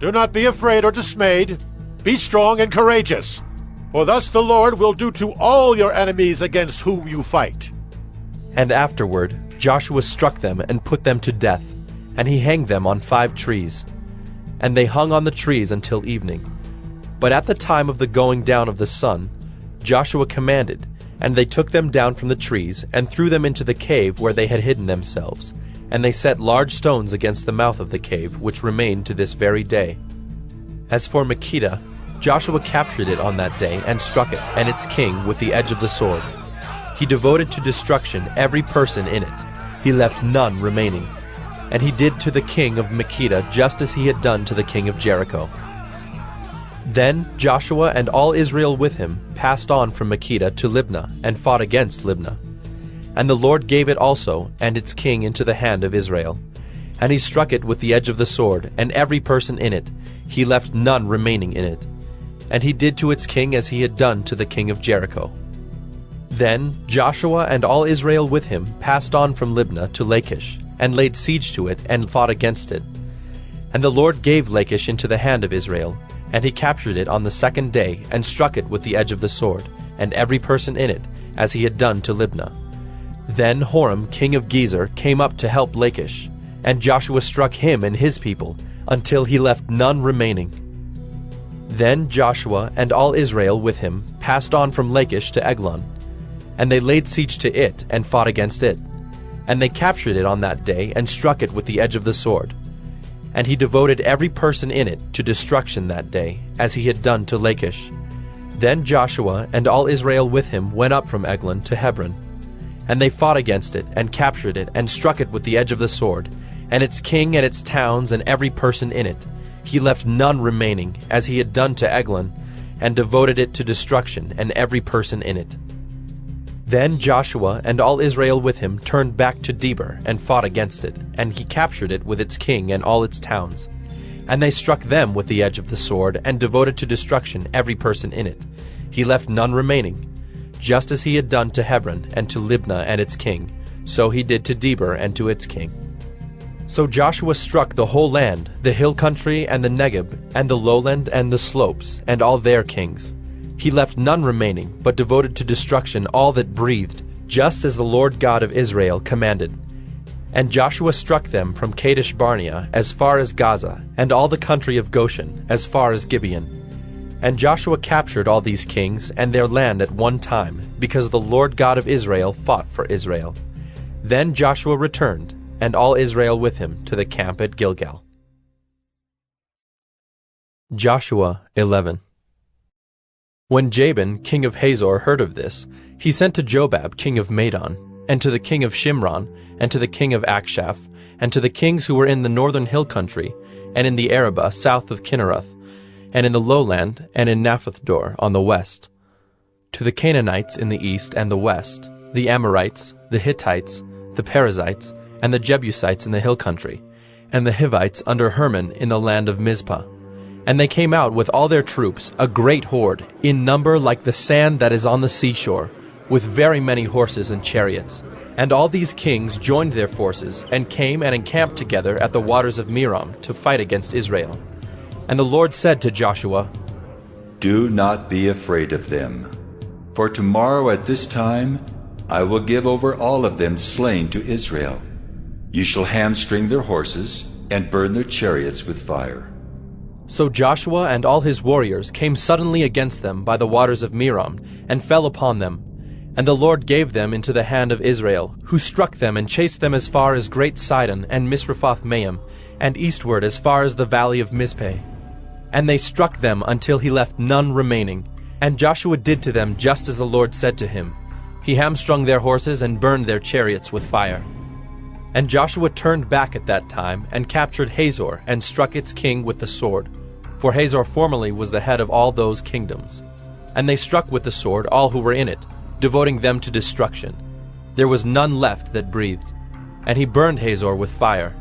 Do not be afraid or dismayed. Be strong and courageous, for thus the Lord will do to all your enemies against whom you fight. And afterward Joshua struck them and put them to death, and he hanged them on 5 trees. And they hung on the trees until evening. But at the time of the going down of the sun, Joshua commanded, and they took them down from the trees, and threw them into the cave where they had hidden themselves. And they set large stones against the mouth of the cave, which remain to this very day. As for Makkedah, Joshua captured it on that day, and struck it, and its king, with the edge of the sword. He devoted to destruction every person in it. He left none remaining. And he did to the king of Makkedah just as he had done to the king of Jericho. Then Joshua and all Israel with him passed on from Makkedah to Libnah, and fought against Libnah. And the Lord gave it also, and its king, into the hand of Israel. And he struck it with the edge of the sword, and every person in it. He left none remaining in it. And he did to its king as he had done to the king of Jericho. Then Joshua and all Israel with him passed on from Libnah to Lachish, and laid siege to it, and fought against it. And the Lord gave Lachish into the hand of Israel, and he captured it on the 2nd day, and struck it with the edge of the sword, and every person in it, as he had done to Libnah. Then Horam king of Gezer came up to help Lachish, and Joshua struck him and his people, until he left none remaining. Then Joshua and all Israel with him passed on from Lachish to Eglon, and they laid siege to it, and fought against it. And they captured it on that day, and struck it with the edge of the sword. And he devoted every person in it to destruction that day, as he had done to Lachish. Then Joshua and all Israel with him went up from Eglon to Hebron. And they fought against it, and captured it, and struck it with the edge of the sword, and its king and its towns and every person in it. He left none remaining, as he had done to Eglon, and devoted it to destruction, and every person in it. Then Joshua and all Israel with him turned back to Debir, and fought against it, and he captured it with its king and all its towns. And they struck them with the edge of the sword, and devoted to destruction every person in it. He left none remaining. Just as he had done to Hebron and to Libnah and its king, so he did to Debir and to its king. So Joshua struck the whole land, the hill country and the Negeb, and the lowland and the slopes, and all their kings. He left none remaining, but devoted to destruction all that breathed, just as the Lord God of Israel commanded. And Joshua struck them from Kadesh Barnea as far as Gaza, and all the country of Goshen as far as Gibeon. And Joshua captured all these kings and their land at one time, because the Lord God of Israel fought for Israel. Then Joshua returned, and all Israel with him, to the camp at Gilgal. Joshua 11. When Jabin, king of Hazor, heard of this, he sent to Jobab, king of Madon, and to the king of Shimron, and to the king of Akshaph, and to the kings who were in the northern hill country, and in the Arabah south of Kinneroth, and in the lowland, and in Naphthdor on the west, to the Canaanites in the east and the west, the Amorites, the Hittites, the Perizzites, and the Jebusites in the hill country, and the Hivites under Hermon in the land of Mizpah. And they came out with all their troops, a great horde, in number like the sand that is on the seashore, with very many horses and chariots. And all these kings joined their forces, and came and encamped together at the waters of Merom to fight against Israel. And the Lord said to Joshua, Do not be afraid of them, for tomorrow at this time I will give over all of them slain to Israel. You shall hamstring their horses, and burn their chariots with fire. So Joshua and all his warriors came suddenly against them by the waters of Merom, and fell upon them. And the Lord gave them into the hand of Israel, who struck them and chased them as far as Great Sidon and Misrephoth-Maim, and eastward as far as the valley of Mizpeh. And they struck them until he left none remaining. And Joshua did to them just as the Lord said to him. He hamstrung their horses and burned their chariots with fire. And Joshua turned back at that time, and captured Hazor, and struck its king with the sword. For Hazor formerly was the head of all those kingdoms. And they struck with the sword all who were in it, devoting them to destruction. There was none left that breathed. And he burned Hazor with fire.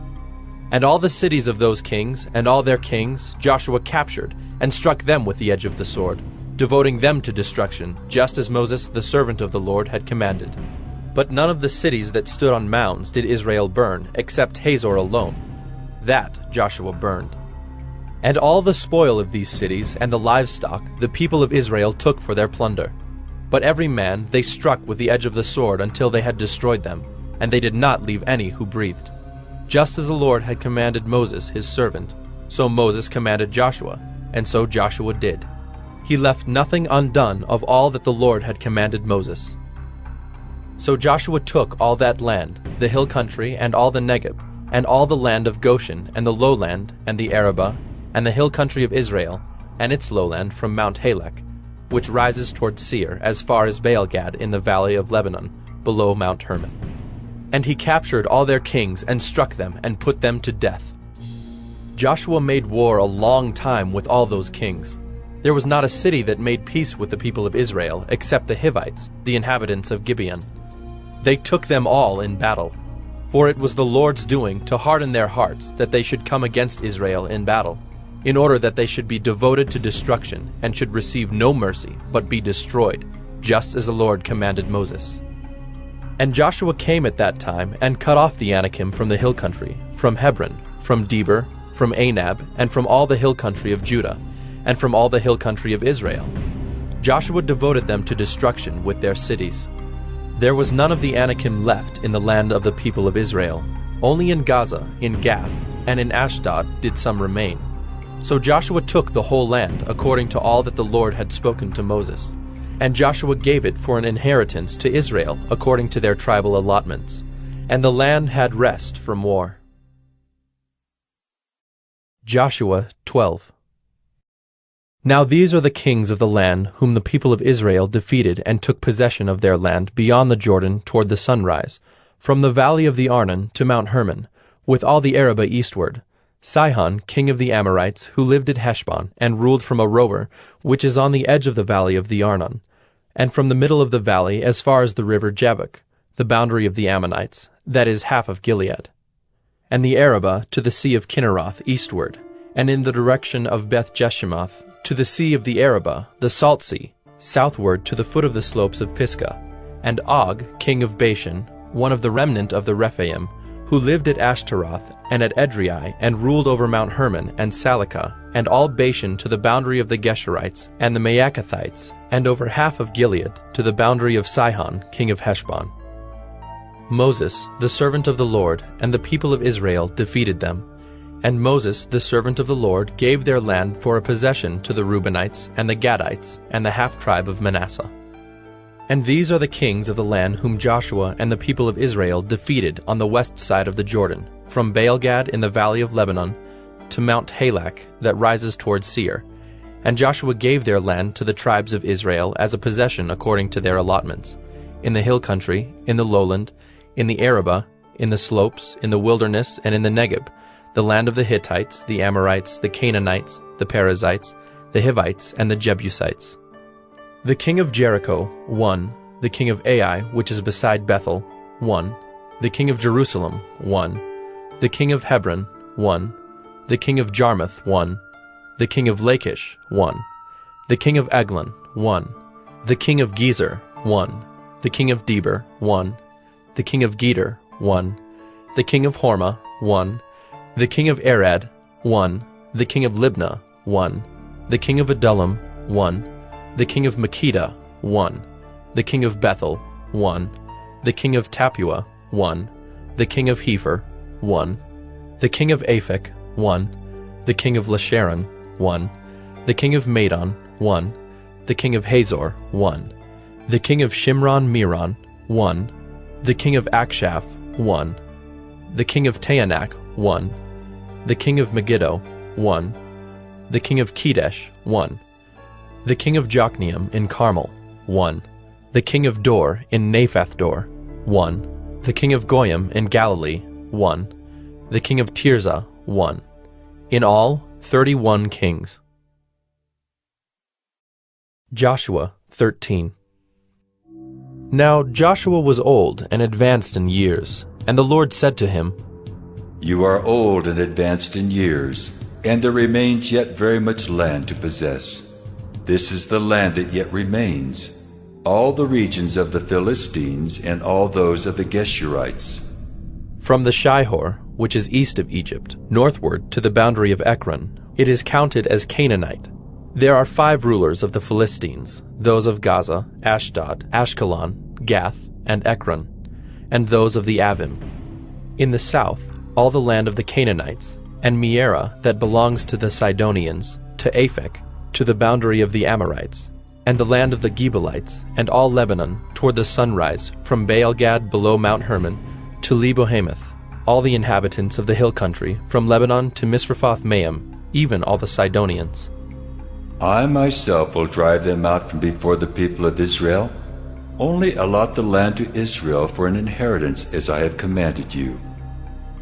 And all the cities of those kings, and all their kings, Joshua captured, and struck them with the edge of the sword, devoting them to destruction, just as Moses the servant of the Lord had commanded. But none of the cities that stood on mounds did Israel burn, except Hazor alone. That Joshua burned. And all the spoil of these cities and the livestock the people of Israel took for their plunder. But every man they struck with the edge of the sword until they had destroyed them, and they did not leave any who breathed. Just as the Lord had commanded Moses his servant, so Moses commanded Joshua, and so Joshua did. He left nothing undone of all that the Lord had commanded Moses. So Joshua took all that land, the hill country, and all the Negeb, and all the land of Goshen, and the lowland, and the Arabah, and the hill country of Israel, and its lowland from Mount Halak, which rises toward Seir, as far as Baal-gad in the valley of Lebanon, below Mount Hermon. And he captured all their kings, and struck them, and put them to death. Joshua made war a long time with all those kings. There was not a city that made peace with the people of Israel, except the Hivites, the inhabitants of Gibeon. They took them all in battle. For it was the Lord's doing to harden their hearts, that they should come against Israel in battle, in order that they should be devoted to destruction, and should receive no mercy, but be destroyed, just as the Lord commanded Moses. And Joshua came at that time, and cut off the Anakim from the hill country, from Hebron, from Debir, from Anab, and from all the hill country of Judah, and from all the hill country of Israel. Joshua devoted them to destruction with their cities. There was none of the Anakim left in the land of the people of Israel. Only in Gaza, in Gath, and in Ashdod did some remain. So Joshua took the whole land, according to all that the Lord had spoken to Moses. And Joshua gave it for an inheritance to Israel, according to their tribal allotments. And the land had rest from war. Joshua 12. Now these are the kings of the land whom the people of Israel defeated and took possession of their land beyond the Jordan toward the sunrise, from the valley of the Arnon to Mount Hermon, with all the Arabah eastward. Sihon, king of the Amorites, who lived at Heshbon, and ruled from Aroer, which is on the edge of the valley of the Arnon, and from the middle of the valley as far as the river Jabbok, the boundary of the Ammonites, that is half of Gilead. And the Arabah to the sea of Kinneroth eastward, and in the direction of Beth-Jeshimoth, to the sea of the Arabah, the Salt Sea, southward to the foot of the slopes of Pisgah, and Og, king of Bashan, one of the remnant of the Rephaim, who lived at Ashtaroth and at Edrei, and ruled over Mount Hermon and Salecah, and all Bashan to the boundary of the Geshurites and the Maacathites, and over half of Gilead to the boundary of Sihon, king of Heshbon. Moses, the servant of the Lord, and the people of Israel defeated them. And Moses, the servant of the Lord, gave their land for a possession to the Reubenites, and the Gadites, and the half-tribe of Manasseh. And these are the kings of the land whom Joshua and the people of Israel defeated on the west side of the Jordan, from Baal-gad in the valley of Lebanon, to Mount Halak that rises toward Seir. And Joshua gave their land to the tribes of Israel as a possession according to their allotments, in the hill country, in the lowland, in the Arabah, in the slopes, in the wilderness, and in the Negeb, the land of the Hittites, the Amorites, the Canaanites, the Perizzites, the Hivites, and the Jebusites. The king of Jericho, 1. The king of Ai, which is beside Bethel, 1. The king of Jerusalem, 1. The king of Hebron, 1. The king of Jarmuth, 1. The king of Lachish, 1. The king of Eglon, 1. The king of Gezer, 1. the king of Deber, 1, the king of Geder, 1, the king of Hormah, 1, the king of Arad, 1, the king of Libnah, 1, the king of Adullam, 1, the king of Makkedah, 1, the king of Bethel, 1, the king of Tappuah, 1, the king of Hepher, 1, the king of Aphek, 1, the king of Lasharon, 1, the king of Madon, 1, the king of Hazor, 1, the king of Shimron-Meron, 1, the king of Akshaph, 1, the king of Taanach, 1, the king of Megiddo, 1, the king of Kedesh, 1, the king of Jokneam in Carmel, 1, the king of Dor in Naphath-Dor, 1, the king of Goyim in Galilee, 1, the king of Tirzah, 1. In all, 31 kings. Joshua 13. Now Joshua was old and advanced in years, and the Lord said to him, You are old and advanced in years, and there remains yet very much land to possess. This is the land that yet remains, all the regions of the Philistines and all those of the Geshurites. From the Shihor, which is east of Egypt, northward to the boundary of Ekron, it is counted as Canaanite. There are 5 rulers of the Philistines, those of Gaza, Ashdod, Ashkelon, Gath, and Ekron, and those of the Avim. In the south, all the land of the Canaanites, and Mearah that belongs to the Sidonians, to Aphek, to the boundary of the Amorites, and the land of the Gebalites, and all Lebanon, toward the sunrise, from Baal-Gad below Mount Hermon, to Lebo-Hamath, all the inhabitants of the hill country, from Lebanon to Misrephoth-Maim, even all the Sidonians. I myself will drive them out from before the people of Israel. Only allot the land to Israel for an inheritance as I have commanded you.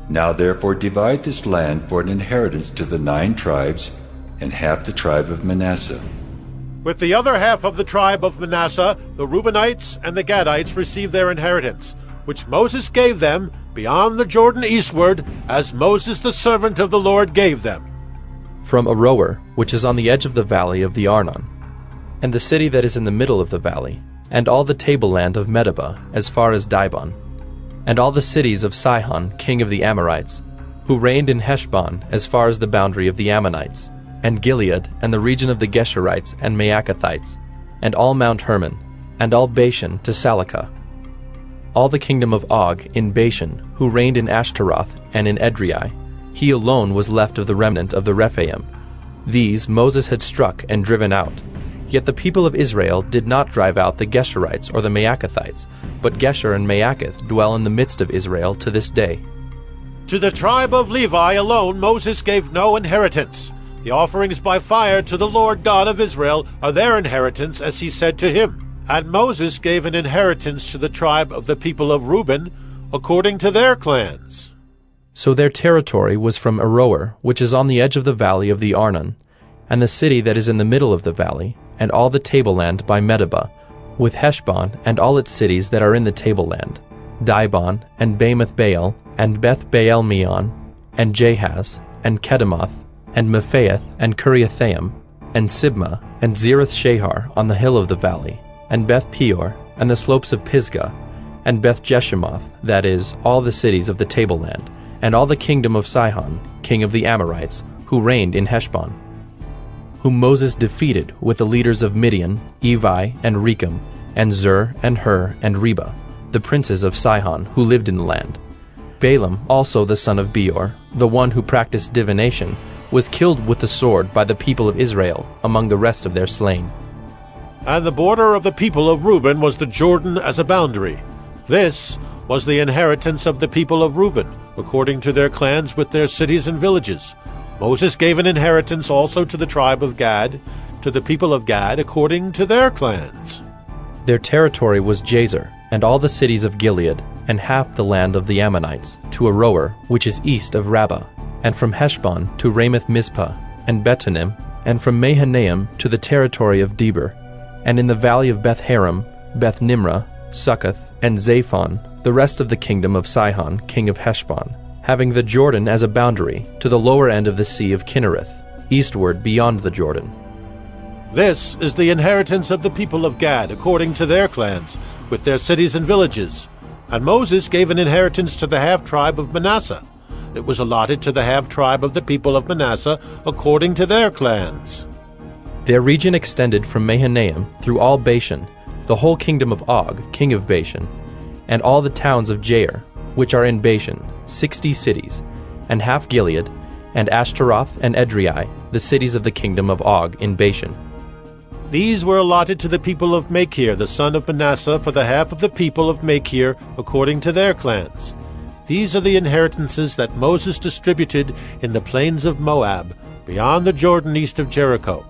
Now therefore divide this land for an inheritance to the 9 tribes, and half the tribe of Manasseh. With the other half of the tribe of Manasseh, the Reubenites and the Gadites received their inheritance, which Moses gave them beyond the Jordan eastward, as Moses the servant of the Lord gave them. From Aroer, which is on the edge of the valley of the Arnon, and the city that is in the middle of the valley, and all the tableland of Medeba, as far as Dibon, and all the cities of Sihon, king of the Amorites, who reigned in Heshbon, as far as the boundary of the Ammonites, and Gilead, and the region of the Geshurites and Maacathites, and all Mount Hermon, and all Bashan to Salakah, all the kingdom of Og in Bashan, who reigned in Ashtaroth and in Edrei. He alone was left of the remnant of the Rephaim. These Moses had struck and driven out. Yet the people of Israel did not drive out the Geshurites or the Maacathites, but Gesher and Maacath dwell in the midst of Israel to this day. To the tribe of Levi alone Moses gave no inheritance. The offerings by fire to the Lord God of Israel are their inheritance, as he said to him. And Moses gave an inheritance to the tribe of the people of Reuben, according to their clans. So their territory was from Aroer, which is on the edge of the valley of the Arnon, and the city that is in the middle of the valley, and all the tableland by Medeba, with Heshbon and all its cities that are in the tableland, Dibon, and Bamoth Baal, and Beth Baal Meon, and Jahaz, and Kedemoth, and Mephaath, and Kiriathaim, and Sibmah, and Zereth Shahar on the hill of the valley, and Beth Peor, and the slopes of Pisgah, and Beth Jeshimoth, that is, all the cities of the tableland, and all the kingdom of Sihon, king of the Amorites, who reigned in Heshbon, whom Moses defeated with the leaders of Midian, Evi, and Rechem, and Zur, and Hur, and Reba, the princes of Sihon, who lived in the land. Balaam, also the son of Beor, the one who practiced divination, was killed with the sword by the people of Israel among the rest of their slain. And the border of the people of Reuben was the Jordan as a boundary. This was the inheritance of the people of Reuben, according to their clans with their cities and villages. Moses gave an inheritance also to the tribe of Gad, to the people of Gad, according to their clans. Their territory was Jazer, and all the cities of Gilead, and half the land of the Ammonites, to Aroer, which is east of Rabbah, and from Heshbon to Ramoth-Mizpah, and Betonim, and from Mahanaim to the territory of Deber, and in the valley of Beth-Haram, Beth-Nimrah, Succoth, and Zaphon, the rest of the kingdom of Sihon, king of Heshbon, having the Jordan as a boundary to the lower end of the sea of Kinnereth, eastward beyond the Jordan. This is the inheritance of the people of Gad, according to their clans, with their cities and villages. And Moses gave an inheritance to the half-tribe of Manasseh. It was allotted to the half-tribe of the people of Manasseh according to their clans. Their region extended from Mahanaim through all Bashan, the whole kingdom of Og, king of Bashan, and all the towns of Jair, which are in Bashan, 60 cities, and half Gilead, and Ashtaroth and Edrei, the cities of the kingdom of Og in Bashan. These were allotted to the people of Machir, the son of Manasseh, for the half of the people of Machir, according to their clans. These are the inheritances that Moses distributed in the plains of Moab, beyond the Jordan east of Jericho.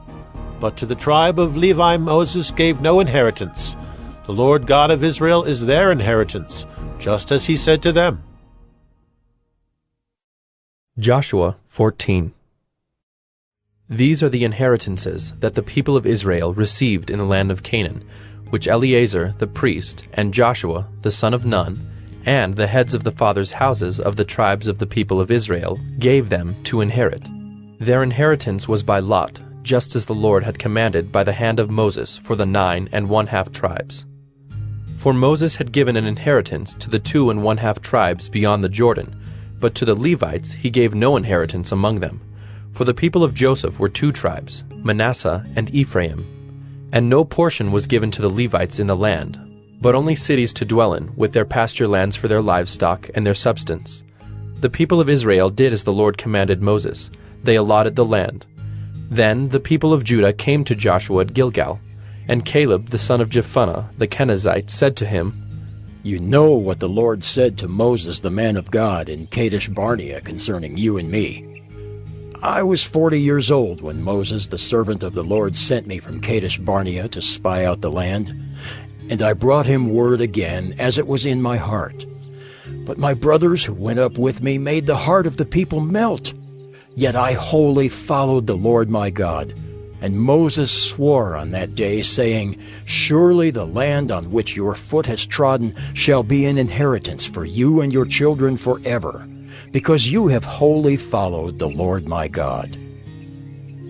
But to the tribe of Levi Moses gave no inheritance. The Lord God of Israel is their inheritance, just as he said to them. Joshua 14. These are the inheritances that the people of Israel received in the land of Canaan, which Eleazar the priest, and Joshua the son of Nun, and the heads of the fathers' houses of the tribes of the people of Israel, gave them to inherit. Their inheritance was by lot, just as the Lord had commanded by the hand of Moses for the 9 1/2 tribes. For Moses had given an inheritance to the 2 1/2 tribes beyond the Jordan, but to the Levites he gave no inheritance among them. For the people of Joseph were 2 tribes, Manasseh and Ephraim. And no portion was given to the Levites in the land, but only cities to dwell in, with their pasture lands for their livestock and their substance. The people of Israel did as the Lord commanded Moses. They allotted the land. Then the people of Judah came to Joshua at Gilgal, and Caleb the son of Jephunneh the Kenizzite said to him, You know what the Lord said to Moses the man of God in Kadesh Barnea concerning you and me. I was 40 years old when Moses the servant of the Lord sent me from Kadesh Barnea to spy out the land, and I brought him word again as it was in my heart. But my brothers who went up with me made the heart of the people melt. Yet I wholly followed the Lord my God. And Moses swore on that day, saying, Surely the land on which your foot has trodden shall be an inheritance for you and your children forever, because you have wholly followed the Lord my God.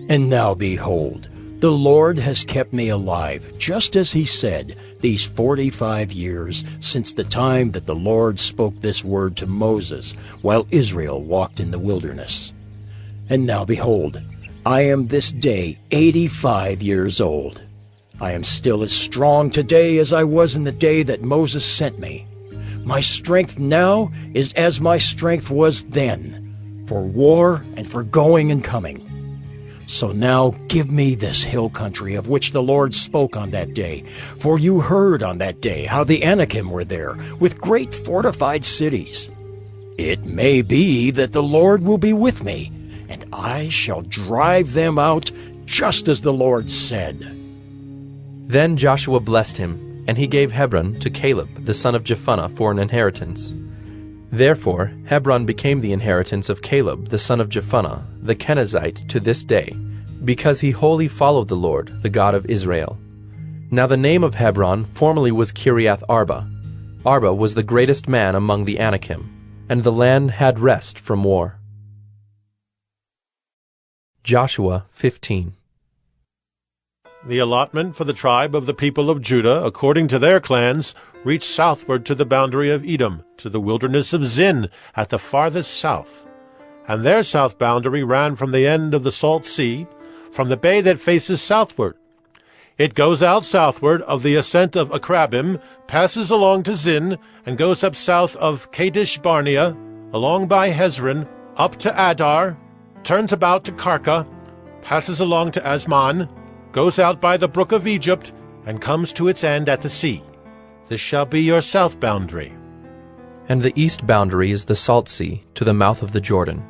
And now behold, the Lord has kept me alive, just as he said, these 45 years since the time that the Lord spoke this word to Moses, while Israel walked in the wilderness. And now behold, I am this day 85 years old. I am still as strong today as I was in the day that Moses sent me. My strength now is as my strength was then, for war and for going and coming. So now give me this hill country of which the Lord spoke on that day, for you heard on that day how the Anakim were there, with great fortified cities. It may be that the Lord will be with me, and I shall drive them out just as the Lord said. Then Joshua blessed him, and he gave Hebron to Caleb the son of Jephunneh for an inheritance. Therefore Hebron became the inheritance of Caleb the son of Jephunneh the Kenizzite to this day, because he wholly followed the Lord, the God of Israel. Now the name of Hebron formerly was Kiriath Arba. Arba was the greatest man among the Anakim, and the land had rest from war. Joshua 15. The allotment for the tribe of the people of Judah, according to their clans, reached southward to the boundary of Edom, to the wilderness of Zin, at the farthest south. And their south boundary ran from the end of the Salt Sea, from the bay that faces southward. It goes out southward of the ascent of Akrabim, passes along to Zin, and goes up south of Kadesh Barnea, along by Hezron, up to Adar, turns about to Karka, passes along to Asman, goes out by the brook of Egypt, and comes to its end at the sea. This shall be your south boundary. And the east boundary is the Salt Sea, to the mouth of the Jordan.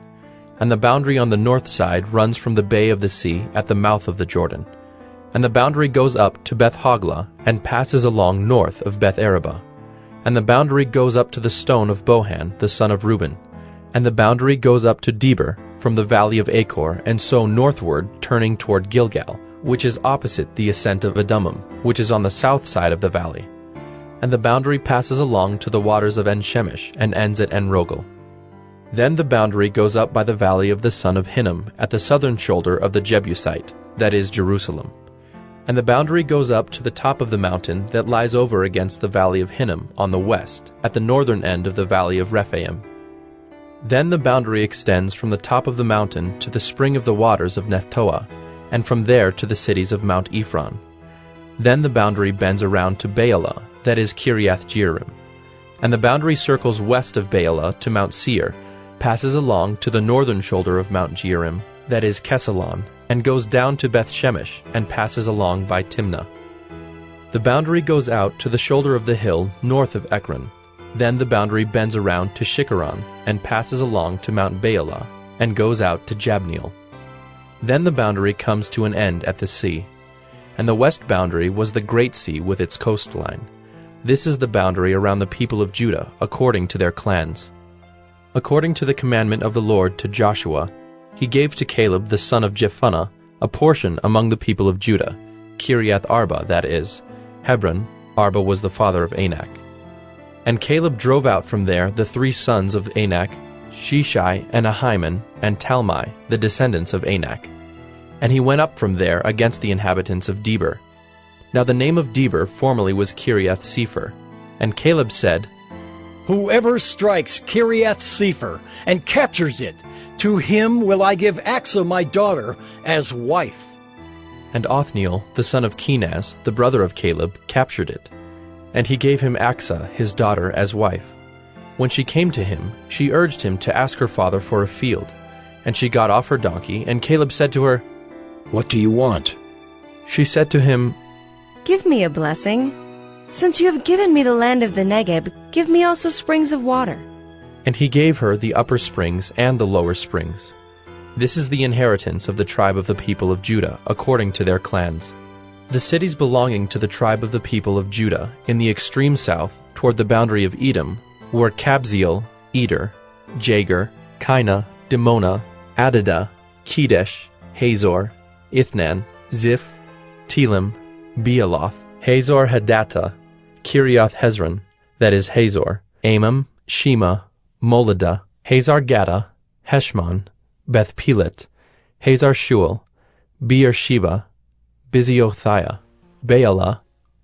And the boundary on the north side runs from the bay of the sea at the mouth of the Jordan. And the boundary goes up to Beth Hoglah, and passes along north of Beth Araba. And the boundary goes up to the stone of Bohan, the son of Reuben. And the boundary goes up to Deber, from the valley of Achor, and so northward, turning toward Gilgal, which is opposite the ascent of Adummim, which is on the south side of the valley. And the boundary passes along to the waters of En-Shemesh, and ends at En-Rogel. Then the boundary goes up by the valley of the son of Hinnom, at the southern shoulder of the Jebusite, that is Jerusalem. And the boundary goes up to the top of the mountain that lies over against the valley of Hinnom on the west, at the northern end of the valley of Rephaim. Then the boundary extends from the top of the mountain to the spring of the waters of Nephtoah, and from there to the cities of Mount Ephron. Then the boundary bends around to Baalah, that is Kiriath-Jearim. And the boundary circles west of Baalah to Mount Seir, passes along to the northern shoulder of Mount Jearim, that is Kesalon, and goes down to Beth-Shemesh, and passes along by Timnah. The boundary goes out to the shoulder of the hill north of Ekron. Then the boundary bends around to Shikkeron, and passes along to Mount Baalah, and goes out to Jabneel. Then the boundary comes to an end at the sea. And the west boundary was the Great Sea with its coastline. This is the boundary around the people of Judah, according to their clans. According to the commandment of the Lord to Joshua, he gave to Caleb the son of Jephunneh a portion among the people of Judah, Kiriath Arba, that is, Hebron. Arba was the father of Anak. And Caleb drove out from there the 3 sons of Anak, Sheshai and Ahiman, and Talmai, the descendants of Anak. And he went up from there against the inhabitants of Debir. Now the name of Debir formerly was Kiriath-Sepher. And Caleb said, Whoever strikes Kiriath-Sepher and captures it, to him will I give Achsah my daughter as wife. And Othniel, the son of Kenaz, the brother of Caleb, captured it. And he gave him Achsah, his daughter, as wife. When she came to him, she urged him to ask her father for a field. And she got off her donkey, and Caleb said to her, What do you want? She said to him, Give me a blessing. Since you have given me the land of the Negeb, give me also springs of water. And he gave her the upper springs and the lower springs. This is the inheritance of the tribe of the people of Judah, according to their clans. The cities belonging to the tribe of the people of Judah, in the extreme south, toward the boundary of Edom, were Kabzeel, Eder, Jagur, Kainah, Dimona, Adadah, Kedesh, Hazor, Ithnan, Ziph, Telem, Bealoth, Hazor Hadattah, Kiriath Hezron, that is Hazor, Amam, Shema, Moladah, Hazar Gaddah, Heshmon, Beth Pelet, Hazar Shual, Beersheba, Biziothia, Baalah,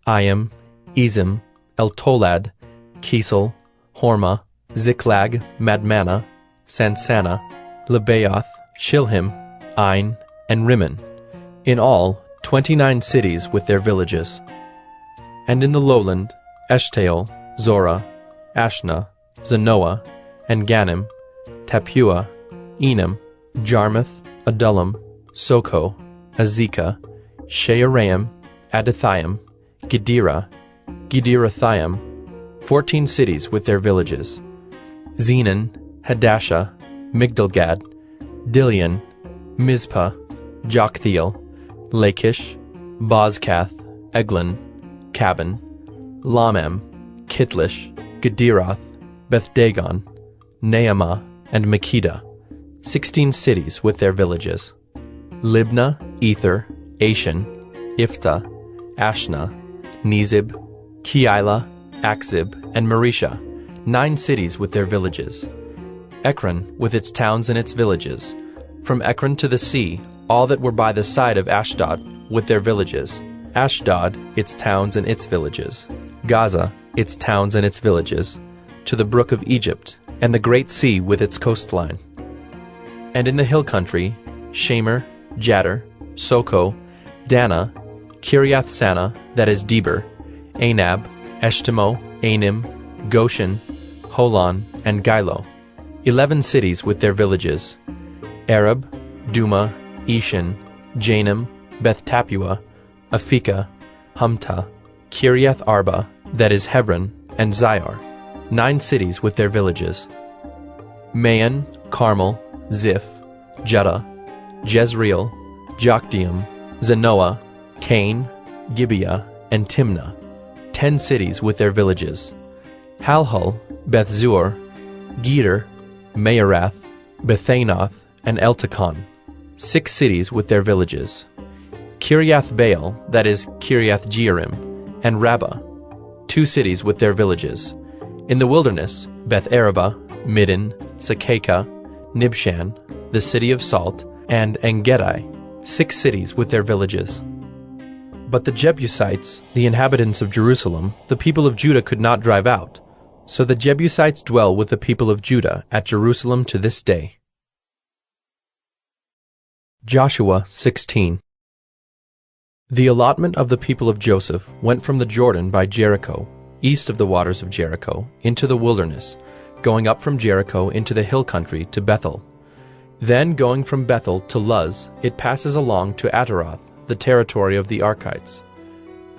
Ayim, Ezim, Eltolad, Kesel, Hormah, Ziklag, Madmannah, Sansannah, Lebaoth, Shilhim, Ain, and Rimmon, in all 29 cities with their villages. And in the lowland, Eshtaol, Zorah, Ashna, Zanoah, and Ganim, Tappuah, Enam, Jarmuth, Adullam, Soko, Azekah, Shearaim, Adathaim, Gedera, Gederothaim, 14 cities with their villages. Zenon, Hadashah, Migdalgad, Dilion, Mizpah, Joktheel, Lachish, Bozkath, Eglon, Cabin, Lamam, Kitlish, Gederoth, Beth-Dagon, Naamah, and Makkedah, 16 cities with their villages. Libnah, Ether, Ashan, Iphthah, Ashna, Nezib, Keilah, Akzib, and Maresha, 9 cities with their villages. Ekron, with its towns and its villages. From Ekron to the sea, all that were by the side of Ashdod, with their villages. Ashdod, its towns and its villages. Gaza, its towns and its villages. To the brook of Egypt, and the great sea with its coastline. And in the hill country, Shamer, Jadder, Soko, Dana, Kiriath-Sanah, that is Debir, Anab, Eshtemoh, Anim, Goshen, Holon, and Gilo, 11 cities with their villages. Arab, Duma, Eshan, Janam, Beth-Tappuah, Aphekah, Humtah, Kiriath Arba, that is Hebron, and Zior, 9 cities with their villages. Maon, Carmel, Ziph, Judah, Jezreel, Jokdeam, Zanoah, Cain, Gibeah, and Timnah, 10 cities with their villages. Halhul, Beth-zur, Geder, Maarath, Bethanoth, and Eltekon, 6 cities with their villages. Kiriath-Baal, that is Kiriath-Jearim, and Rabbah, 2 cities with their villages. In the wilderness, Beth-Arabah, Middin, Sakakah, Nibshan, the city of salt, and En-Gedi, 6 cities with their villages. But the Jebusites, the inhabitants of Jerusalem, the people of Judah could not drive out. So the Jebusites dwell with the people of Judah at Jerusalem to this day. Joshua 16. The allotment of the people of Joseph went from the Jordan by Jericho, east of the waters of Jericho, into the wilderness, going up from Jericho into the hill country to Bethel. Then going from Bethel to Luz, it passes along to Ataroth, the territory of the Archites.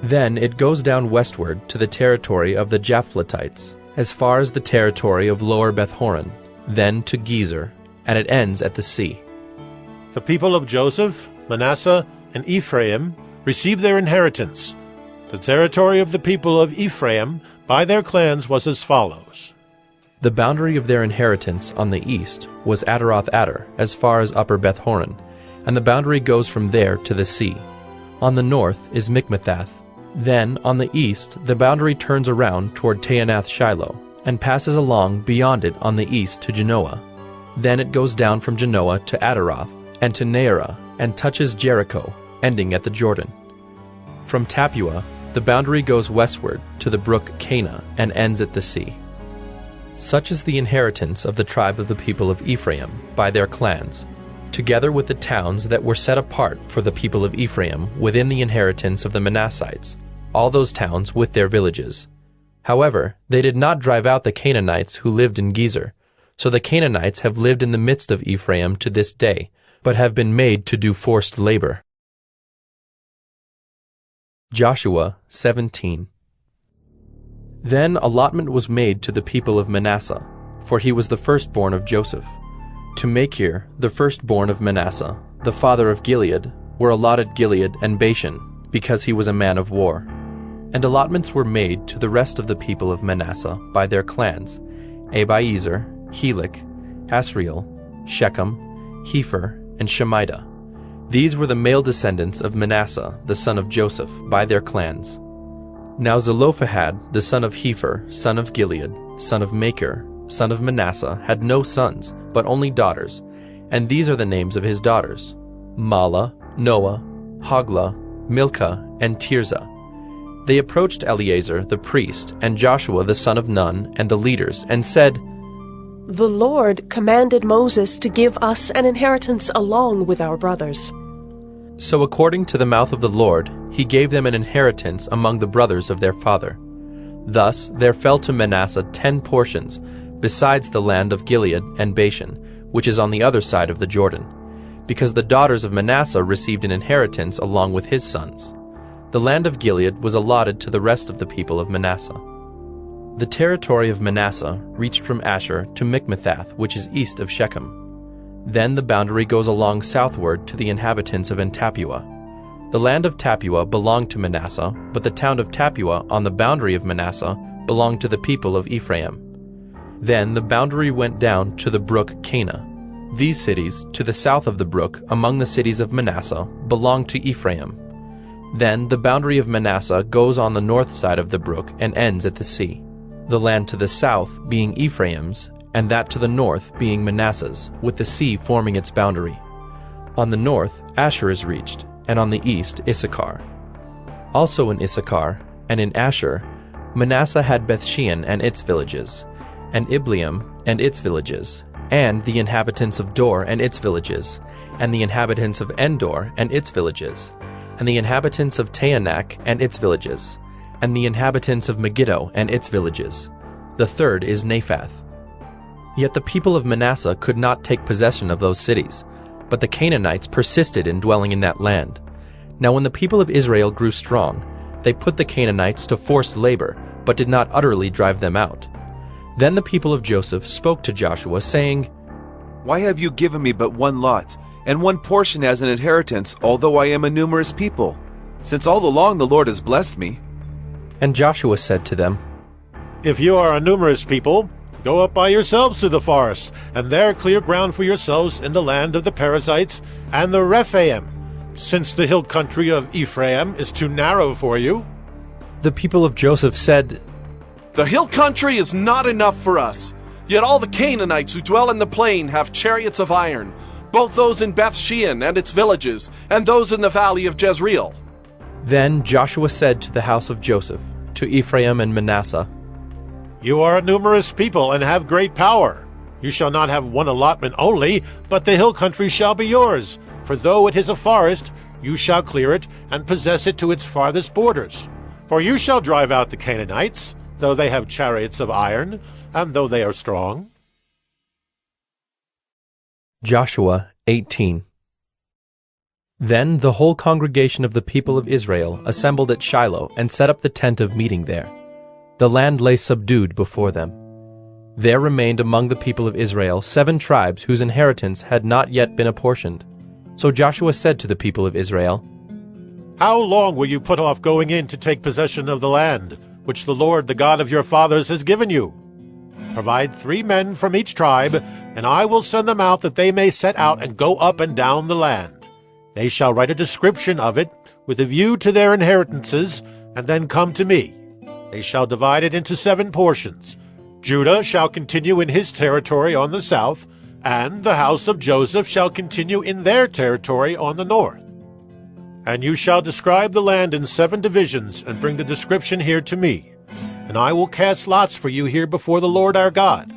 Then it goes down westward to the territory of the Japhletites, as far as the territory of Lower Beth-horon, then to Gezer, and it ends at the sea. The people of Joseph, Manasseh, and Ephraim received their inheritance. The territory of the people of Ephraim by their clans was as follows. The boundary of their inheritance on the east was Ataroth-Adar, as far as Upper Beth-horon, and the boundary goes from there to the sea. On the north is Mikmethath. Then, on the east, the boundary turns around toward Taanath-Shiloh, and passes along beyond it on the east to Genoa. Then it goes down from Genoa to Ataroth, and to Naarah, and touches Jericho, ending at the Jordan. From Tappuah, the boundary goes westward to the brook Cana, and ends at the sea. Such is the inheritance of the tribe of the people of Ephraim by their clans, together with the towns that were set apart for the people of Ephraim within the inheritance of the Manassites, all those towns with their villages. However, they did not drive out the Canaanites who lived in Gezer, so the Canaanites have lived in the midst of Ephraim to this day, but have been made to do forced labor. Joshua 17. Then allotment was made to the people of Manasseh, for he was the firstborn of Joseph. To Machir, the firstborn of Manasseh, the father of Gilead, were allotted Gilead and Bashan, because he was a man of war. And allotments were made to the rest of the people of Manasseh by their clans, Abiezer, Helek, Asriel, Shechem, Hepher, and Shemida. These were the male descendants of Manasseh, the son of Joseph, by their clans. Now Zelophehad, the son of Hepher, son of Gilead, son of Machir, son of Manasseh, had no sons, but only daughters, and these are the names of his daughters: Mahlah, Noah, Hoglah, Milcah, and Tirzah. They approached Eleazar the priest, and Joshua the son of Nun, and the leaders, and said, The Lord commanded Moses to give us an inheritance along with our brothers. So according to the mouth of the Lord, he gave them an inheritance among the brothers of their father. Thus there fell to Manasseh 10 portions, besides the land of Gilead and Bashan, which is on the other side of the Jordan, because the daughters of Manasseh received an inheritance along with his sons. The land of Gilead was allotted to the rest of the people of Manasseh. The territory of Manasseh reached from Asher to Mikmethath, which is east of Shechem. Then the boundary goes along southward to the inhabitants of Tappuah. The land of Tappuah belonged to Manasseh, but the town of Tappuah on the boundary of Manasseh belonged to the people of Ephraim. Then the boundary went down to the brook Cana. These cities, to the south of the brook, among the cities of Manasseh, belonged to Ephraim. Then the boundary of Manasseh goes on the north side of the brook and ends at the sea, the land to the south being Ephraim's, and that to the north being Manasseh's, with the sea forming its boundary. On the north, Asher is reached, and on the east, Issachar. Also in Issachar, and in Asher, Manasseh had Bethshean and its villages, and Ibleam and its villages, and the inhabitants of Dor and its villages, and the inhabitants of Endor and its villages, and the inhabitants of Taanach and its villages, and the inhabitants of Megiddo and its villages. The third is Naphath. Yet the people of Manasseh could not take possession of those cities, but the Canaanites persisted in dwelling in that land. Now when the people of Israel grew strong, they put the Canaanites to forced labor, but did not utterly drive them out. Then the people of Joseph spoke to Joshua, saying, Why have you given me but one lot, and one portion as an inheritance, although I am a numerous people? Since all along the Lord has blessed me. And Joshua said to them, If you are a numerous people, go up by yourselves to the forest, and there clear ground for yourselves in the land of the Perizzites and the Rephaim, since the hill country of Ephraim is too narrow for you. The people of Joseph said, The hill country is not enough for us. Yet all the Canaanites who dwell in the plain have chariots of iron, both those in Bethshean and its villages, and those in the valley of Jezreel. Then Joshua said to the house of Joseph, to Ephraim and Manasseh, You are a numerous people and have great power. You shall not have one allotment only, but the hill country shall be yours. For though it is a forest, you shall clear it and possess it to its farthest borders. For you shall drive out the Canaanites, though they have chariots of iron, and though they are strong. Joshua 18. Then the whole congregation of the people of Israel assembled at Shiloh and set up the tent of meeting there. The land lay subdued before them. There remained among the people of Israel 7 tribes whose inheritance had not yet been apportioned. So Joshua said to the people of Israel, How long will you put off going in to take possession of the land, which the Lord, the God of your fathers, has given you? Provide 3 men from each tribe, and I will send them out that they may set out and go up and down the land. They shall write a description of it with a view to their inheritances, and then come to me. They shall divide it into 7 portions. Judah shall continue in his territory on the south, and the house of Joseph shall continue in their territory on the north. And you shall describe the land in 7 divisions, and bring the description here to me. And I will cast lots for you here before the Lord our God.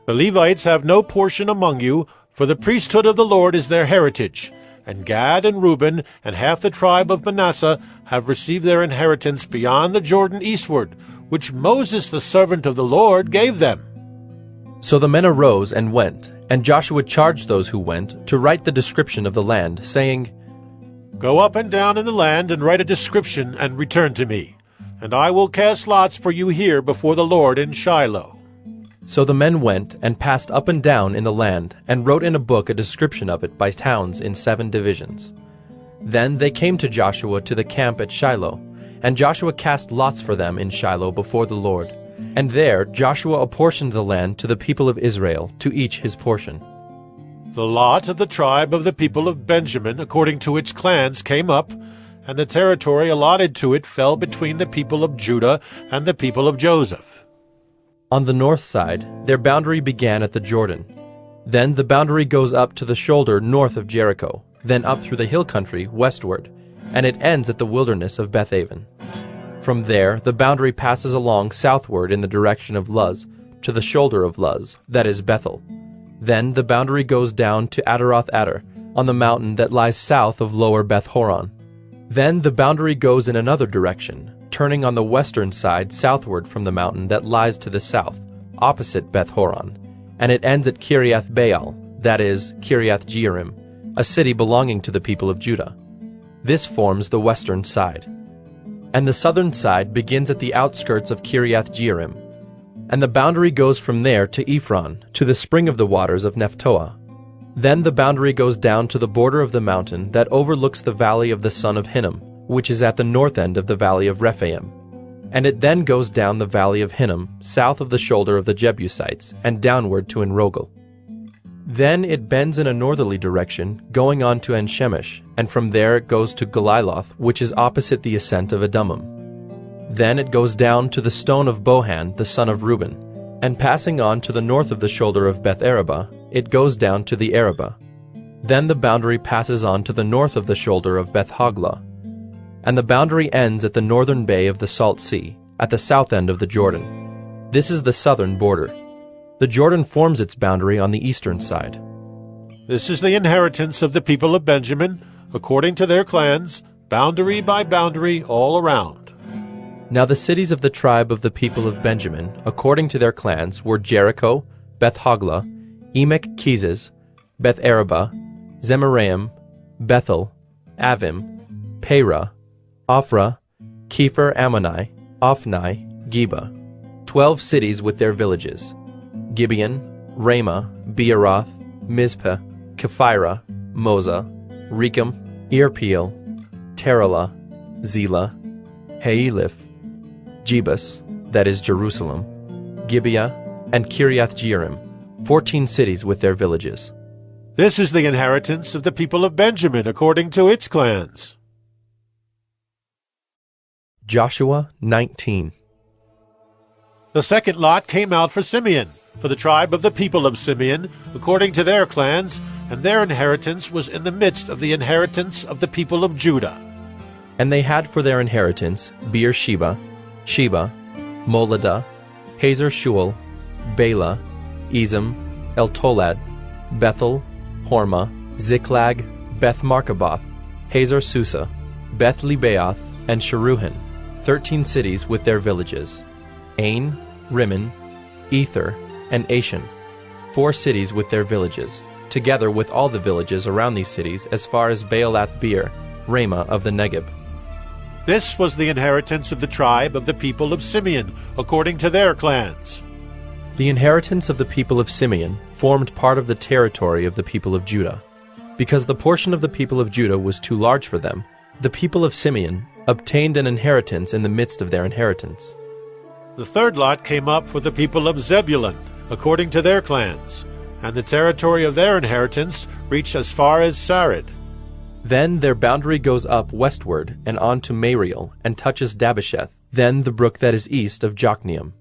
The Levites have no portion among you, for the priesthood of the Lord is their heritage. And Gad and Reuben and half the tribe of Manasseh have received their inheritance beyond the Jordan eastward, which Moses the servant of the Lord gave them. So the men arose and went, and Joshua charged those who went to write the description of the land, saying, Go up and down in the land and write a description and return to me, and I will cast lots for you here before the Lord in Shiloh. So the men went and passed up and down in the land, and wrote in a book a description of it by towns in 7 divisions. Then they came to Joshua to the camp at Shiloh, and Joshua cast lots for them in Shiloh before the Lord. And there Joshua apportioned the land to the people of Israel, to each his portion. The lot of the tribe of the people of Benjamin, according to its clans, came up, and the territory allotted to it fell between the people of Judah and the people of Joseph. On the north side, their boundary began at the Jordan. Then the boundary goes up to the shoulder north of Jericho, then up through the hill country westward, and it ends at the wilderness of Bethaven. From there, the boundary passes along southward in the direction of Luz, to the shoulder of Luz, that is Bethel. Then the boundary goes down to Adaroth-Adar, on the mountain that lies south of lower Beth-horon. Then the boundary goes in another direction, turning on the western side southward from the mountain that lies to the south, opposite Beth-horon, and it ends at Kiriath-Baal, that is, Kiriath-Jearim, a city belonging to the people of Judah. This forms the western side. And the southern side begins at the outskirts of Kiriath-Jearim, and the boundary goes from there to Ephron, to the spring of the waters of Nephtoah. Then the boundary goes down to the border of the mountain that overlooks the valley of the son of Hinnom, which is at the north end of the valley of Rephaim. And it then goes down the valley of Hinnom, south of the shoulder of the Jebusites, and downward to Enrogel. Then it bends in a northerly direction, going on to En-Shemesh, and from there it goes to Galiloth, which is opposite the ascent of Adummim. Then it goes down to the stone of Bohan, the son of Reuben, and passing on to the north of the shoulder of Beth-Arabah, it goes down to the Arabah. Then the boundary passes on to the north of the shoulder of Beth-Hoglah, and the boundary ends at the northern bay of the Salt Sea, at the south end of the Jordan. This is the southern border. The Jordan forms its boundary on the eastern side. This is the inheritance of the people of Benjamin, according to their clans, boundary by boundary all around. Now the cities of the tribe of the people of Benjamin, according to their clans, were Jericho, Beth-Hoglah, Emek-Keziz, Beth-Arabah, Zemaraim, Bethel, Avim, Perah, Ophrah, Kepher-Ammoni, Ophni, Geba, 12 cities with their villages, Gibeon, Ramah, Beeroth, Mizpeh, Kephirah, Moza, Rechem, Irpeel, Terah, Zelah, Haeliph, Jebus, that is Jerusalem, Gibeah, and Kiriath-Jearim, 14 cities with their villages. This is the inheritance of the people of Benjamin according to its clans. Joshua 19. The second lot came out for Simeon, for the tribe of the people of Simeon, according to their clans, and their inheritance was in the midst of the inheritance of the people of Judah. And they had for their inheritance Beersheba, Sheba, Moladah, Hazar Shual, Bela, Ezem, Eltolad, Bethel, Hormah, Ziklag, Beth Markaboth, Hazar Susa, Beth Lebaoth, and Sharuhen, 13 cities with their villages, Ain, Rimmon, Ether, and Ashan, 4 cities with their villages, together with all the villages around these cities as far as Baalath-beer, Ramah of the Negeb. This was the inheritance of the tribe of the people of Simeon, according to their clans. The inheritance of the people of Simeon formed part of the territory of the people of Judah. Because the portion of the people of Judah was too large for them, the people of Simeon obtained an inheritance in the midst of their inheritance. The third lot came up for the people of Zebulun, according to their clans, and the territory of their inheritance reached as far as Sarid. Then their boundary goes up westward and on to Mariel and touches Dabbesheth, then the brook that is east of Jokneam.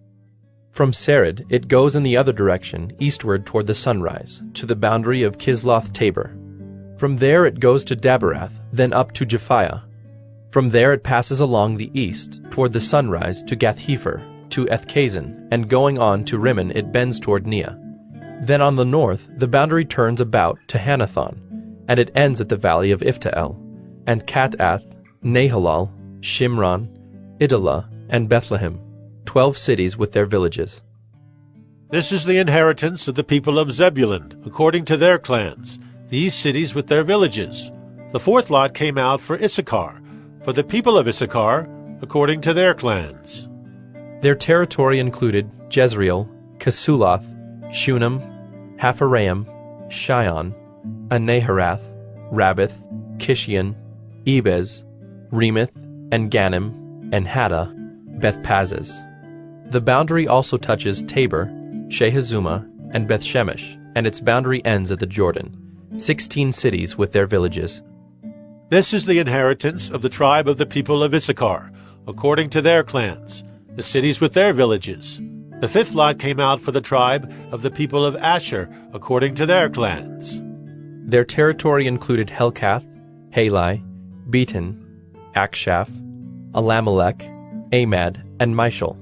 From Sarid it goes in the other direction, eastward toward the sunrise, to the boundary of Kisloth-Tabor. From there it goes to Daberath, then up to Japhiah. From there it passes along the east, toward the sunrise, to Gath-Hepher, to Ethkazin, and going on to Rimmon it bends toward Neah. Then on the north the boundary turns about to Hanathon, and it ends at the valley of Iftael, and Katath, Nahalal, Shimron, Idalah, and Bethlehem, 12 cities with their villages. This is the inheritance of the people of Zebulun, according to their clans, these cities with their villages. The fourth lot came out for Issachar, for the people of Issachar, according to their clans. Their territory included Jezreel, Kesuloth, Shunem, Hapharaim, Shion, Anaharath, Rabbath, Kishion, Ebez, Remoth, and Ganim, and Haddah, Beth-Pazzez. The boundary also touches Tabor, Shehazumah, and Beth-Shemesh, and its boundary ends at the Jordan, 16 cities with their villages. This is the inheritance of the tribe of the people of Issachar, according to their clans, the cities with their villages. The fifth lot came out for the tribe of the people of Asher, according to their clans. Their territory included Helkath, Halai, Beaton, Akshaph, Alamelech, Amad, and Mishal.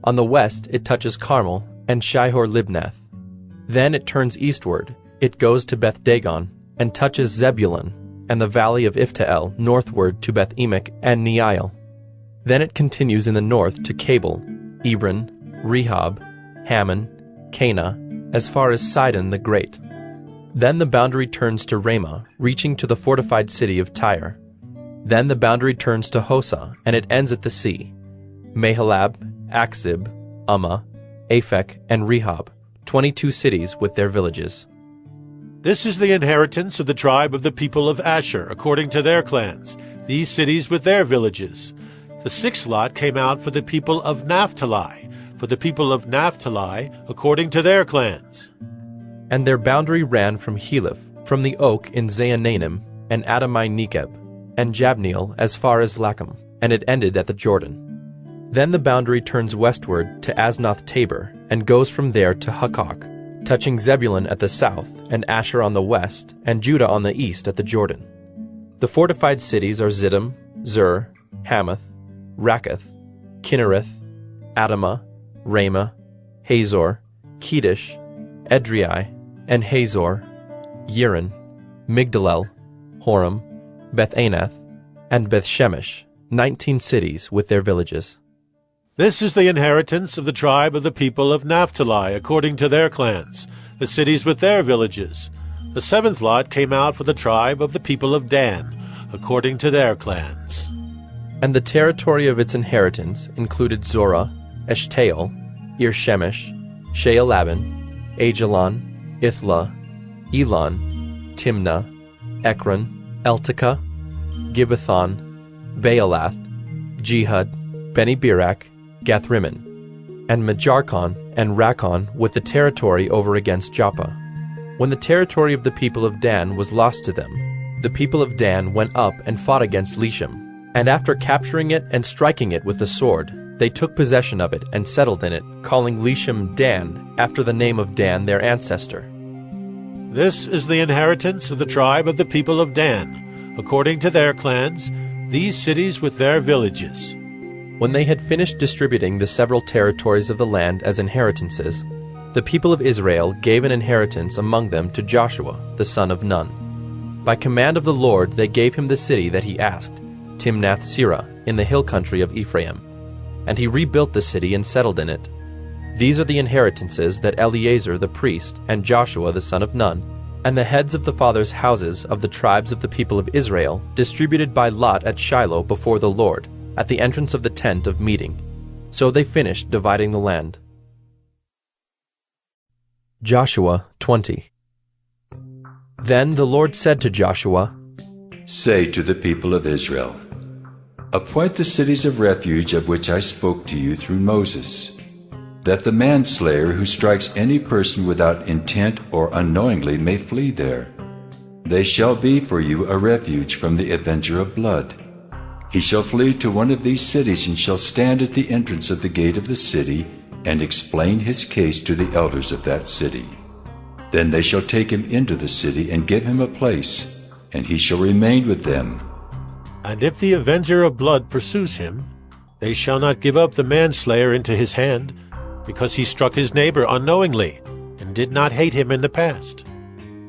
On the west it touches Carmel and Shihor-Libnath. Then it turns eastward, it goes to Beth-Dagon, and touches Zebulun, and the valley of Iftael northward to Beth-Emek and Neiel. Then it continues in the north to Cabul, Ebron, Rehob, Hammon, Cana, as far as Sidon the Great. Then the boundary turns to Ramah, reaching to the fortified city of Tyre. Then the boundary turns to Hosah, and it ends at the sea. Mahalab, Akzib, Ummah, Aphek, and Rehob, 22 cities with their villages. This is the inheritance of the tribe of the people of Asher, according to their clans, these cities with their villages. The sixth lot came out for the people of Naphtali, according to their clans. And their boundary ran from Heleph, from the oak in Zaanannim, and Adamai-Nekeb, and Jabneel as far as Lacham, and it ended at the Jordan. Then the boundary turns westward to Aznoth-Tabor, and goes from there to Hukkok, touching Zebulun at the south, and Asher on the west, and Judah on the east at the Jordan. The fortified cities are Ziddim, Zur, Hamath, Rakkath, Kinnereth, Adamah, Ramah, Hazor, Kedesh, Edrei, and Hazor, Yiron, Migdalel, Horam, Beth-Anath, and Beth-Shemesh, 19 cities with their villages. This is the inheritance of the tribe of the people of Naphtali, according to their clans, the cities with their villages. The seventh lot came out for the tribe of the people of Dan, according to their clans. And the territory of its inheritance included Zorah, Eshtaol, Ir-Shemesh, Shealabin, Ajalon, Ithla, Elon, Timnah, Ekron, Eltekah, Gibbethon, Baalath, Jehud, Beni-Berak, Gath-Rimmon, and Majarkon and Rakkon with the territory over against Joppa. When the territory of the people of Dan was lost to them, the people of Dan went up and fought against Leshem, and after capturing it and striking it with the sword, they took possession of it and settled in it, calling Leshem Dan, after the name of Dan their ancestor. This is the inheritance of the tribe of the people of Dan, according to their clans, these cities with their villages. When they had finished distributing the several territories of the land as inheritances, the people of Israel gave an inheritance among them to Joshua, the son of Nun. By command of the Lord they gave him the city that he asked, Timnath-Serah, in the hill country of Ephraim. And he rebuilt the city and settled in it. These are the inheritances that Eleazar the priest and Joshua the son of Nun, and the heads of the fathers' houses of the tribes of the people of Israel distributed by lot at Shiloh before the Lord, at the entrance of the tent of meeting. So they finished dividing the land. Joshua 20. Then the Lord said to Joshua, Say to the people of Israel, Appoint the cities of refuge of which I spoke to you through Moses, that the manslayer who strikes any person without intent or unknowingly may flee there. They shall be for you a refuge from the avenger of blood. He shall flee to one of these cities and shall stand at the entrance of the gate of the city and explain his case to the elders of that city. Then they shall take him into the city and give him a place, and he shall remain with them. And if the avenger of blood pursues him, they shall not give up the manslayer into his hand, because he struck his neighbor unknowingly, and did not hate him in the past.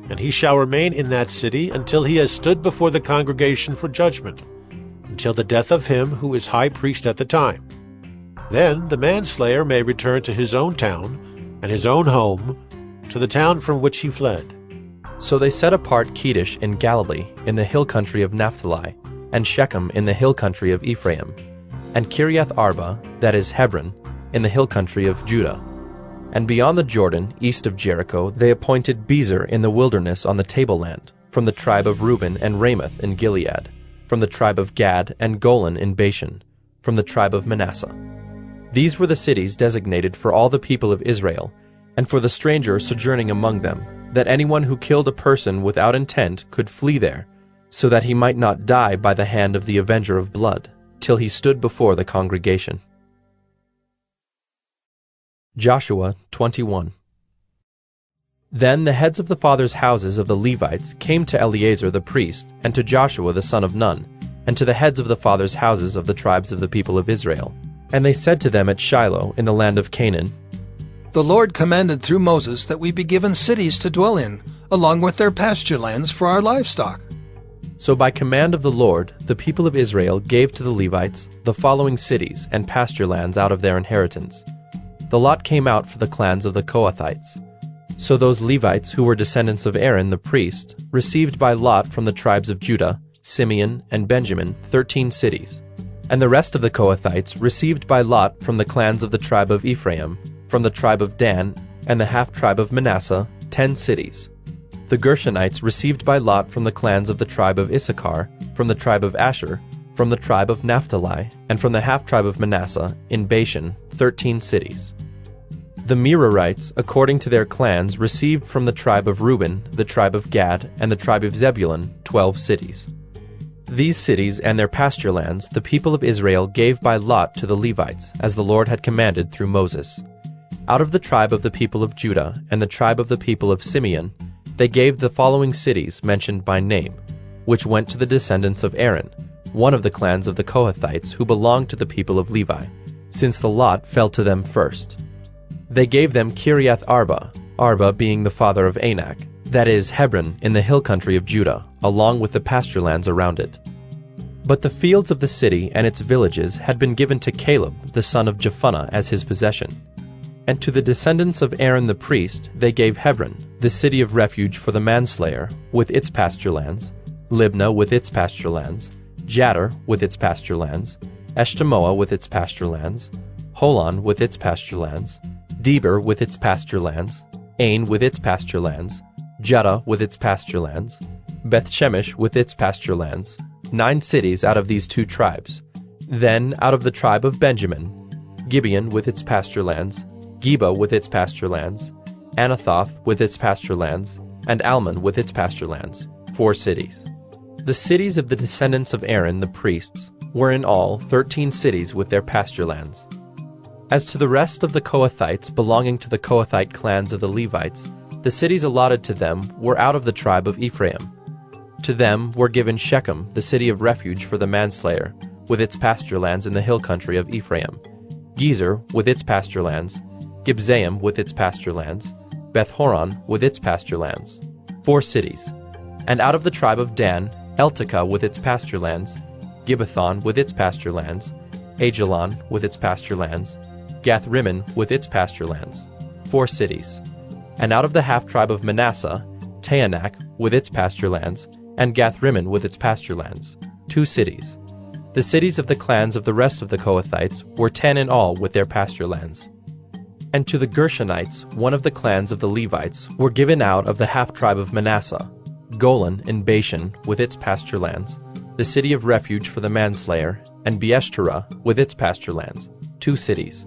And he shall remain in that city until he has stood before the congregation for judgment, until the death of him who is high priest at the time. Then the manslayer may return to his own town and his own home, to the town from which he fled. So they set apart Kedesh in Galilee, in the hill country of Naphtali, and Shechem in the hill country of Ephraim, and Kiriath Arba, that is Hebron, in the hill country of Judah. And beyond the Jordan, east of Jericho, they appointed Bezer in the wilderness on the tableland, from the tribe of Reuben, and Ramoth in Gilead, from the tribe of Gad, and Golan in Bashan, from the tribe of Manasseh. These were the cities designated for all the people of Israel, and for the stranger sojourning among them, that anyone who killed a person without intent could flee there, so that he might not die by the hand of the avenger of blood, till he stood before the congregation. Joshua 21. Then the heads of the fathers' houses of the Levites came to Eleazar the priest, and to Joshua the son of Nun, and to the heads of the fathers' houses of the tribes of the people of Israel. And they said to them at Shiloh in the land of Canaan, The Lord commanded through Moses that we be given cities to dwell in, along with their pasture lands for our livestock. So by command of the Lord, the people of Israel gave to the Levites the following cities and pasture lands out of their inheritance. The lot came out for the clans of the Kohathites. So those Levites who were descendants of Aaron the priest received by lot from the tribes of Judah, Simeon, and Benjamin 13 cities. And the rest of the Kohathites received by lot from the clans of the tribe of Ephraim, from the tribe of Dan, and the half-tribe of Manasseh 10 cities. The Gershonites received by lot from the clans of the tribe of Issachar, from the tribe of Asher, from the tribe of Naphtali, and from the half-tribe of Manasseh in Bashan 13 cities. The Merarites, according to their clans, received from the tribe of Reuben, the tribe of Gad, and the tribe of Zebulun 12 cities. These cities and their pasture lands the people of Israel gave by lot to the Levites, as the Lord had commanded through Moses. Out of the tribe of the people of Judah and the tribe of the people of Simeon, they gave the following cities mentioned by name, which went to the descendants of Aaron, one of the clans of the Kohathites who belonged to the people of Levi, since the lot fell to them first. They gave them Kiriath Arba, Arba being the father of Anak, that is, Hebron in the hill country of Judah, along with the pasture lands around it. But the fields of the city and its villages had been given to Caleb, the son of Jephunneh, as his possession. And to the descendants of Aaron the priest they gave Hebron, the city of refuge for the manslayer, with its pasture lands, Libnah with its pasture lands, Jattir with its pasture lands, Eshtemoa with its pasture lands, Holon with its pasture lands, Deber with its pasture lands, Ain with its pasture lands, Judah with its pasture lands, Beth-Shemesh with its pasture lands, 9 cities out of these 2 tribes. Then out of the tribe of Benjamin, Gibeon with its pasture lands, Geba with its pasture lands, Anathoth with its pasture lands, and Almon with its pasture lands, 4 cities. The cities of the descendants of Aaron the priests were in all 13 cities with their pasture lands. As to the rest of the Kohathites belonging to the Kohathite clans of the Levites, the cities allotted to them were out of the tribe of Ephraim. To them were given Shechem, the city of refuge for the manslayer, with its pasture lands in the hill country of Ephraim, Gezer with its pasture lands, Gibzaim with its pasture lands, Beth-horon with its pasture lands, 4 cities. And out of the tribe of Dan, Eltekeh with its pasture lands, Gibbethon with its pasture lands, Ajalon with its pasture lands, Gath-rimmon with its pasture lands, 4 cities. And out of the half-tribe of Manasseh, Taanach with its pasture lands, and Gath-rimmon with its pasture lands, 2 cities. The cities of the clans of the rest of the Kohathites were 10 in all with their pasture lands. And to the Gershonites, one of the clans of the Levites, were given out of the half-tribe of Manasseh, Golan in Bashan with its pasture lands, the city of refuge for the manslayer, and Beeshterah with its pasture lands, 2 cities.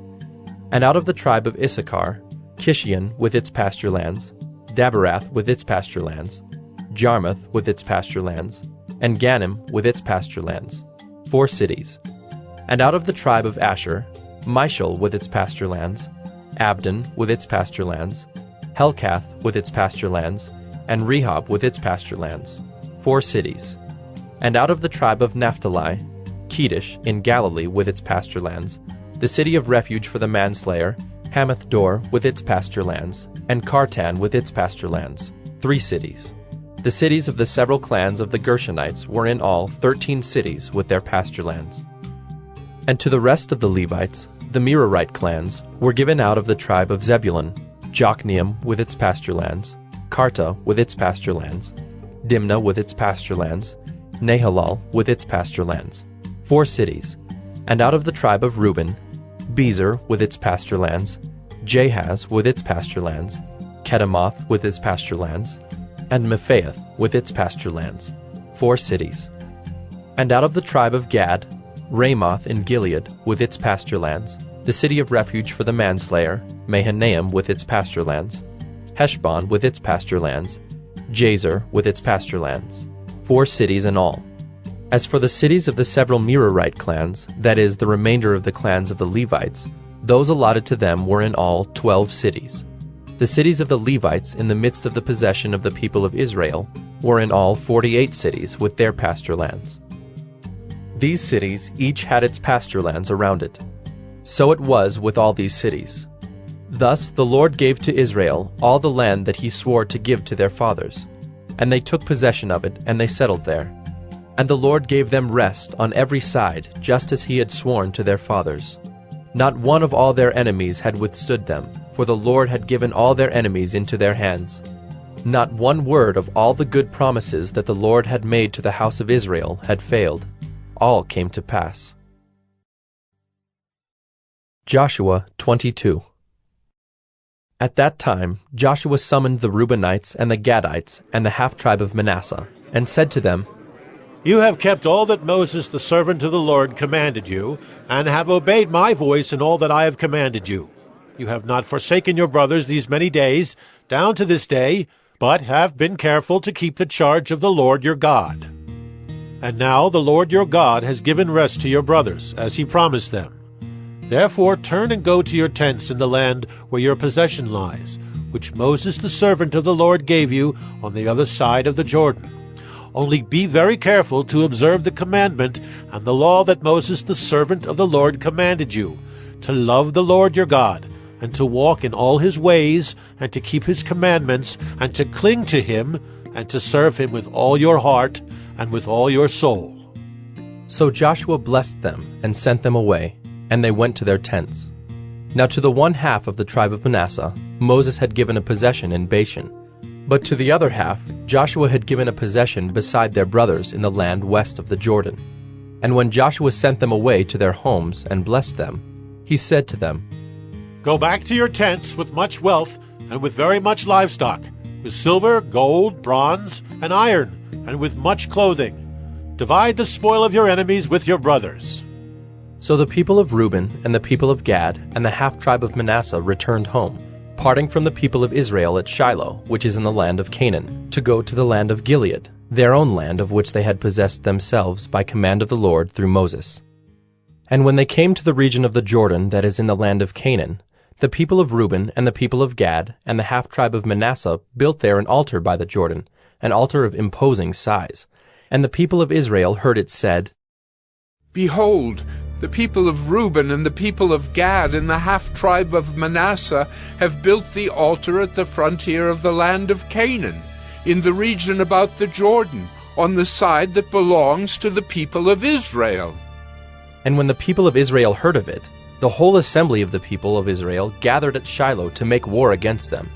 And out of the tribe of Issachar, Kishion with its pasture lands, Daberath with its pasture lands, Jarmuth with its pasture lands, and Ganim with its pasture lands, 4 cities. And out of the tribe of Asher, Mishal with its pasture lands, Abdon with its pasture lands, Helkath with its pasture lands, and Rehob with its pasture lands, 4 cities. And out of the tribe of Naphtali, Kedesh in Galilee with its pasture lands, the city of refuge for the manslayer, Hamath-dor with its pasture lands, and Kartan with its pasture lands, 3 cities. The cities of the several clans of the Gershonites were in all 13 cities with their pasture lands. And to the rest of the Levites, the Merarite clans, were given out of the tribe of Zebulun, Jokneam with its pasture lands, Karta with its pasture lands, Dimnah with its pasture lands, Nahalal with its pasture lands, 4 cities. And out of the tribe of Reuben, Bezer with its pasture lands, Jahaz with its pasture lands, Kedemoth with its pasture lands, and Mephaath with its pasture lands, 4 cities. And out of the tribe of Gad, Ramoth in Gilead with its pasture lands, the city of refuge for the manslayer, Mahanaim with its pasture lands, Heshbon with its pasture lands, Jazer with its pasture lands, 4 cities in all. As for the cities of the several Merarite clans, that is, the remainder of the clans of the Levites, those allotted to them were in all 12 cities. The cities of the Levites in the midst of the possession of the people of Israel were in all 48 cities with their pasture lands. These cities each had its pasture lands around it. So it was with all these cities. Thus the Lord gave to Israel all the land that he swore to give to their fathers. And they took possession of it, and they settled there. And the Lord gave them rest on every side, just as he had sworn to their fathers. Not one of all their enemies had withstood them, for the Lord had given all their enemies into their hands. Not one word of all the good promises that the Lord had made to the house of Israel had failed. All came to pass. Joshua 22. At that time Joshua summoned the Reubenites and the Gadites and the half-tribe of Manasseh, and said to them, You have kept all that Moses the servant of the Lord commanded you, and have obeyed my voice in all that I have commanded you. You have not forsaken your brothers these many days, down to this day, but have been careful to keep the charge of the Lord your God. And now the Lord your God has given rest to your brothers, as he promised them. Therefore turn and go to your tents in the land where your possession lies, which Moses the servant of the Lord gave you on the other side of the Jordan. Only be very careful to observe the commandment and the law that Moses the servant of the Lord commanded you, to love the Lord your God, and to walk in all his ways, and to keep his commandments, and to cling to him, and to serve him with all your heart and with all your soul. So Joshua blessed them and sent them away, and they went to their tents. Now to the one half of the tribe of Manasseh Moses had given a possession in Bashan, but to the other half Joshua had given a possession beside their brothers in the land west of the Jordan. And when Joshua sent them away to their homes and blessed them, he said to them, Go back to your tents with much wealth and with very much livestock, with silver, gold, bronze, and iron, and with much clothing. Divide the spoil of your enemies with your brothers. So the people of Reuben and the people of Gad and the half-tribe of Manasseh returned home, parting from the people of Israel at Shiloh, which is in the land of Canaan, to go to the land of Gilead, their own land of which they had possessed themselves by command of the Lord through Moses. And when they came to the region of the Jordan that is in the land of Canaan, the people of Reuben and the people of Gad and the half-tribe of Manasseh built there an altar by the Jordan, an altar of imposing size. And the people of Israel heard it said, Behold, the people of Reuben and the people of Gad and the half-tribe of Manasseh have built the altar at the frontier of the land of Canaan, in the region about the Jordan, on the side that belongs to the people of Israel. And when the people of Israel heard of it, the whole assembly of the people of Israel gathered at Shiloh to make war against them.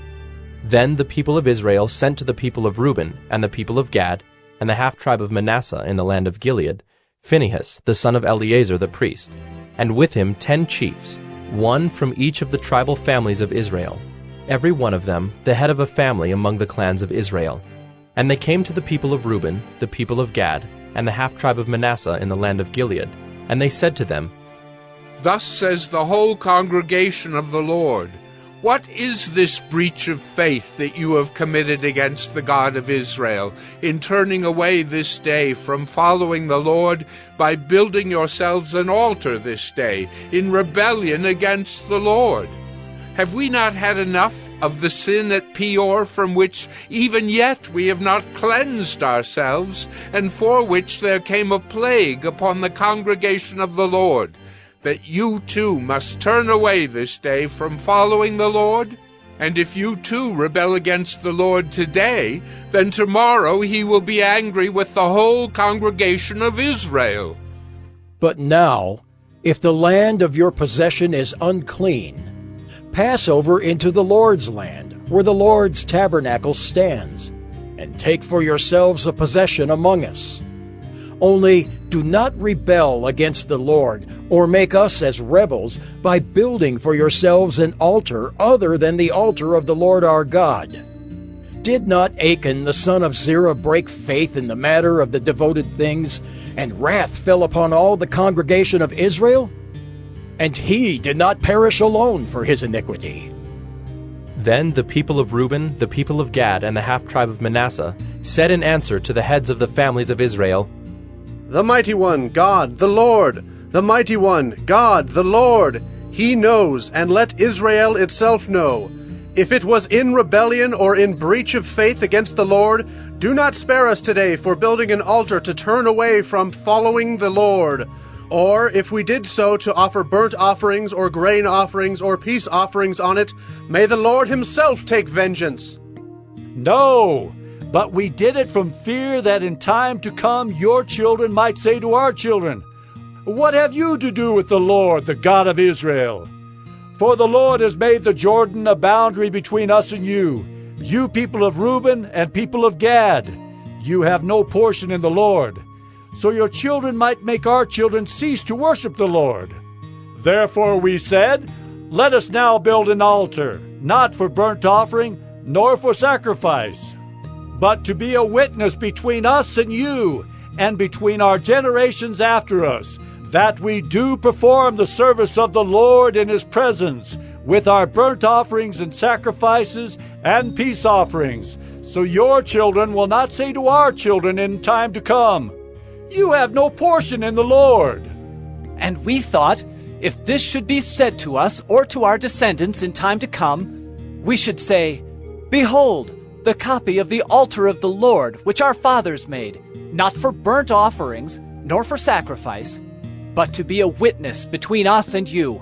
Then the people of Israel sent to the people of Reuben and the people of Gad and the half-tribe of Manasseh in the land of Gilead, Phinehas, the son of Eleazar the priest, and with him 10 chiefs, one from each of the tribal families of Israel, every one of them the head of a family among the clans of Israel. And they came to the people of Reuben, the people of Gad, and the half-tribe of Manasseh in the land of Gilead, and they said to them, Thus says the whole congregation of the Lord, What is this breach of faith that you have committed against the God of Israel, in turning away this day from following the Lord by building yourselves an altar this day, in rebellion against the Lord? Have we not had enough of the sin at Peor, from which even yet we have not cleansed ourselves, and for which there came a plague upon the congregation of the Lord, that you too must turn away this day from following the Lord? And if you too rebel against the Lord today, then tomorrow he will be angry with the whole congregation of Israel. But now, if the land of your possession is unclean, pass over into the Lord's land, where the Lord's tabernacle stands, and take for yourselves a possession among us. Only do not rebel against the Lord, or make us as rebels, by building for yourselves an altar other than the altar of the Lord our God. Did not Achan the son of Zerah break faith in the matter of the devoted things, and wrath fell upon all the congregation of Israel? And he did not perish alone for his iniquity. Then the people of Reuben, the people of Gad, and the half-tribe of Manasseh said in answer to the heads of the families of Israel, The mighty one, God, the Lord, the mighty one, God, the Lord, he knows, and let Israel itself know. If it was in rebellion or in breach of faith against the Lord, do not spare us today for building an altar to turn away from following the Lord. Or, if we did so to offer burnt offerings or grain offerings or peace offerings on it, may the Lord himself take vengeance. No, but we did it from fear that in time to come your children might say to our children, What have you to do with the Lord, the God of Israel? For the Lord has made the Jordan a boundary between us and you people of Reuben and people of Gad. You have no portion in the Lord. So your children might make our children cease to worship the Lord. Therefore we said, Let us now build an altar, not for burnt offering, nor for sacrifice, but to be a witness between us and you, and between our generations after us, that we do perform the service of the Lord in his presence, with our burnt offerings and sacrifices and peace offerings, so your children will not say to our children in time to come, You have no portion in the Lord. And we thought, if this should be said to us or to our descendants in time to come, we should say, Behold, the copy of the altar of the Lord, which our fathers made, not for burnt offerings, nor for sacrifice, but to be a witness between us and you.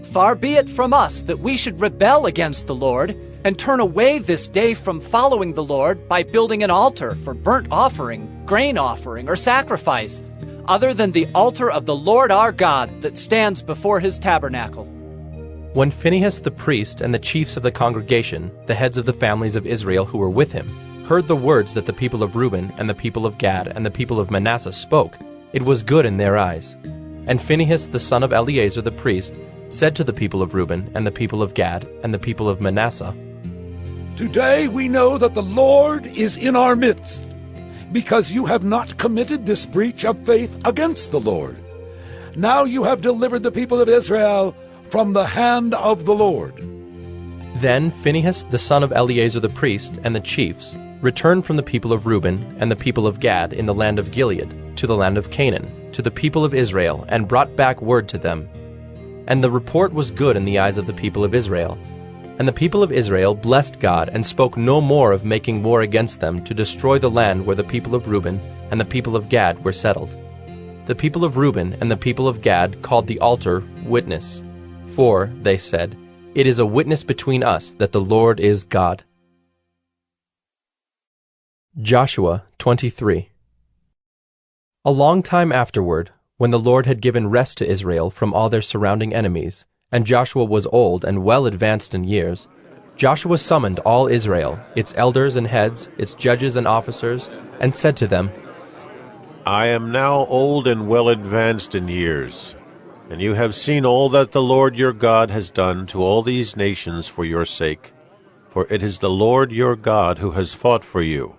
Far be it from us that we should rebel against the Lord, and turn away this day from following the Lord by building an altar for burnt offering, grain offering, or sacrifice, other than the altar of the Lord our God that stands before his tabernacle. When Phinehas the priest and the chiefs of the congregation, the heads of the families of Israel who were with him, heard the words that the people of Reuben and the people of Gad and the people of Manasseh spoke, it was good in their eyes. And Phinehas the son of Eleazar the priest said to the people of Reuben and the people of Gad and the people of Manasseh, Today we know that the Lord is in our midst, because you have not committed this breach of faith against the Lord. Now you have delivered the people of Israel from the hand of the Lord. Then Phinehas the son of Eleazar the priest and the chiefs returned from the people of Reuben and the people of Gad in the land of Gilead to the land of Canaan, to the people of Israel, and brought back word to them. And the report was good in the eyes of the people of Israel. And the people of Israel blessed God and spoke no more of making war against them to destroy the land where the people of Reuben and the people of Gad were settled. The people of Reuben and the people of Gad called the altar Witness. For, they said, it is a witness between us that the Lord is God. Joshua 23. A long time afterward, when the Lord had given rest to Israel from all their surrounding enemies, and Joshua was old and well advanced in years, Joshua summoned all Israel, its elders and heads, its judges and officers, and said to them, I am now old and well advanced in years, and you have seen all that the Lord your God has done to all these nations for your sake, for it is the Lord your God who has fought for you.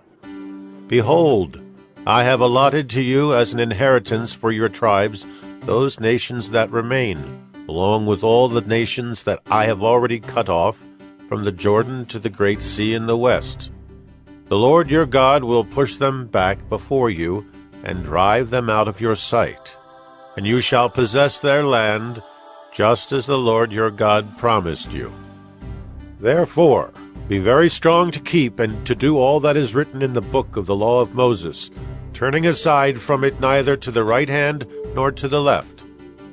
Behold, I have allotted to you as an inheritance for your tribes those nations that remain, along with all the nations that I have already cut off, from the Jordan to the great sea in the west. The Lord your God will push them back before you, and drive them out of your sight. And you shall possess their land, just as the Lord your God promised you. Therefore, be very strong to keep and to do all that is written in the book of the law of Moses, turning aside from it neither to the right hand nor to the left,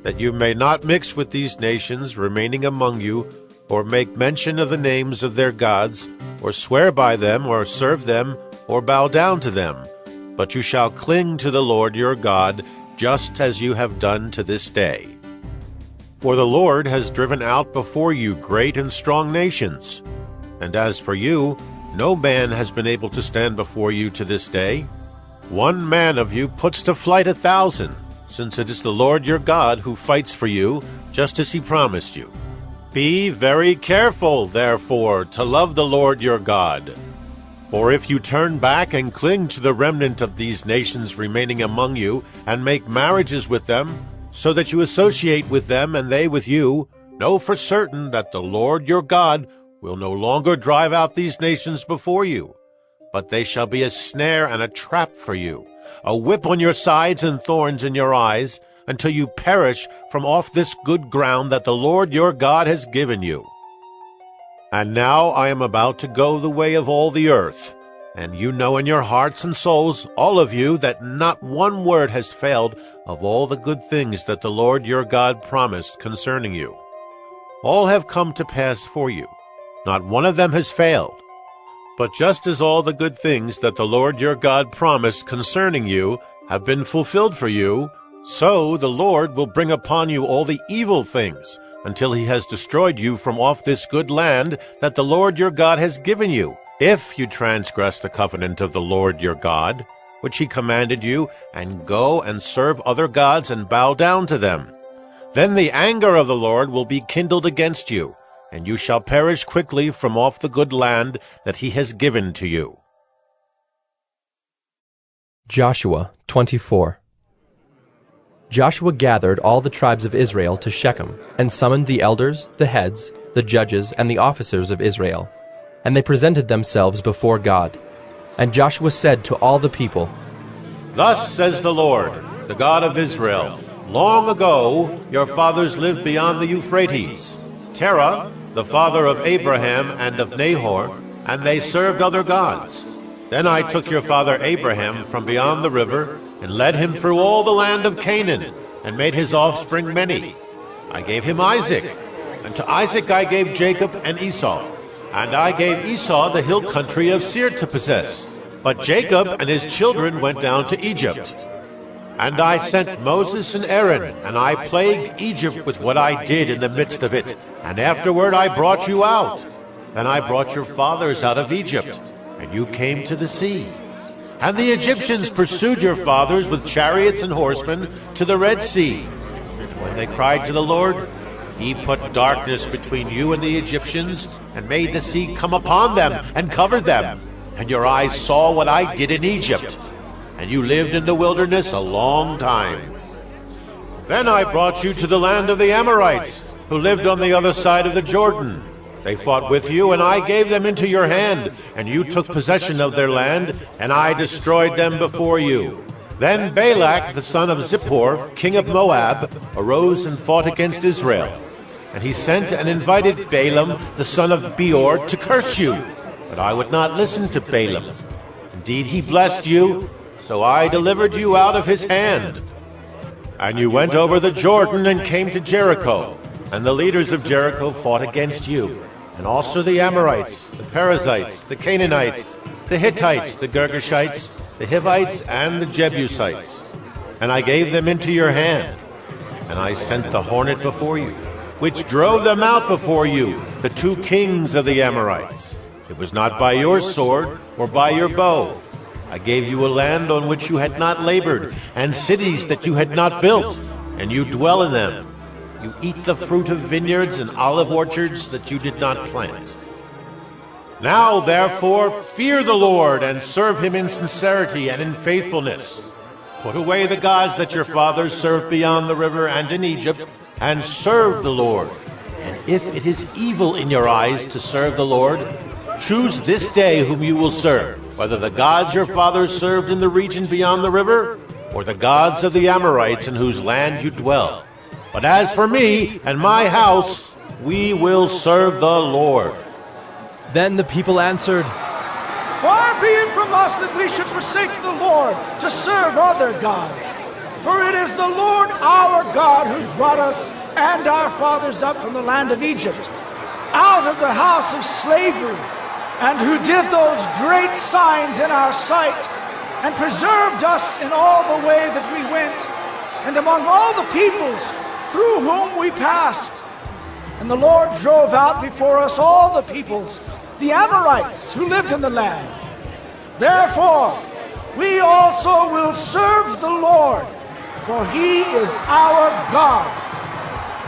that you may not mix with these nations remaining among you, or make mention of the names of their gods, or swear by them, or serve them, or bow down to them. But you shall cling to the Lord your God, just as you have done to this day. For the Lord has driven out before you great and strong nations. And as for you, no man has been able to stand before you to this day. 1 man of you puts to flight 1,000, since it is the Lord your God who fights for you, just as he promised you. Be very careful, therefore, to love the Lord your God. For if you turn back and cling to the remnant of these nations remaining among you, and make marriages with them, so that you associate with them and they with you, know for certain that the Lord your God will no longer drive out these nations before you, but they shall be a snare and a trap for you, a whip on your sides and thorns in your eyes, until you perish from off this good ground that the Lord your God has given you. And now I am about to go the way of all the earth, and you know in your hearts and souls, all of you, that not one word has failed of all the good things that the Lord your God promised concerning you. All have come to pass for you. Not one of them has failed. But just as all the good things that the Lord your God promised concerning you have been fulfilled for you, so the Lord will bring upon you all the evil things, until he has destroyed you from off this good land that the Lord your God has given you, if you transgress the covenant of the Lord your God, which he commanded you, and go and serve other gods and bow down to them. Then the anger of the Lord will be kindled against you, and you shall perish quickly from off the good land that he has given to you. Joshua 24. Joshua gathered all the tribes of Israel to Shechem, and summoned the elders, the heads, the judges, and the officers of Israel. And they presented themselves before God. And Joshua said to all the people, Thus says the Lord, the God of Israel, long ago your fathers lived beyond the Euphrates, Terah, the father of Abraham and of Nahor, and they served other gods. Then I took your father Abraham from beyond the river, and led him through all the land of Canaan, and made his offspring many. I gave him Isaac, and to Isaac I gave Jacob and Esau. And I gave Esau the hill country of Seir to possess. But Jacob and his children went down to Egypt. And I sent Moses and Aaron, and I plagued Egypt with what I did in the midst of it. And afterward I brought you out. Then I brought your fathers out of Egypt, and you came to the sea. And the Egyptians pursued your fathers with chariots and horsemen to the Red Sea. When they cried to the Lord, he put darkness between you and the Egyptians, and made the sea come upon them and covered them. And your eyes saw what I did in Egypt. And you lived in the wilderness a long time. Then I brought you to the land of the Amorites, who lived on the other side of the Jordan. They fought with you, and I gave them into your hand, and you took possession of their land, and I destroyed them before you. Then Balak, the son of Zippor, king of Moab, arose and fought against Israel. And he sent and invited Balaam, the son of Beor, to curse you. But I would not listen to Balaam. Indeed, he blessed you, so I delivered you out of his hand. And you went over the Jordan and came to Jericho. And the leaders of Jericho fought against you, and also the Amorites, the Perizzites, the Canaanites, the Hittites, the Girgashites, the Hivites, and the Jebusites. And I gave them into your hand. And I sent the hornet before you, which drove them out before you, the 2 kings of the Amorites. It was not by your sword or by your bow. I gave you a land on which you had not labored, and cities that you had not built, and you dwell in them. You eat the fruit of vineyards and olive orchards that you did not plant. Now, therefore, fear the Lord and serve him in sincerity and in faithfulness. Put away the gods that your fathers served beyond the river and in Egypt, and serve the Lord. And if it is evil in your eyes to serve the Lord, choose this day whom you will serve, whether the gods your fathers served in the region beyond the river, or the gods of the Amorites in whose land you dwell. But as for me and my house, we will serve the Lord. Then the people answered, Far be it from us that we should forsake the Lord to serve other gods. For it is the Lord our God who brought us and our fathers up from the land of Egypt, out of the house of slavery, and who did those great signs in our sight, and preserved us in all the way that we went, and among all the peoples through whom we passed. And the Lord drove out before us all the peoples, the Amorites who lived in the land. Therefore, we also will serve the Lord, for he is our God.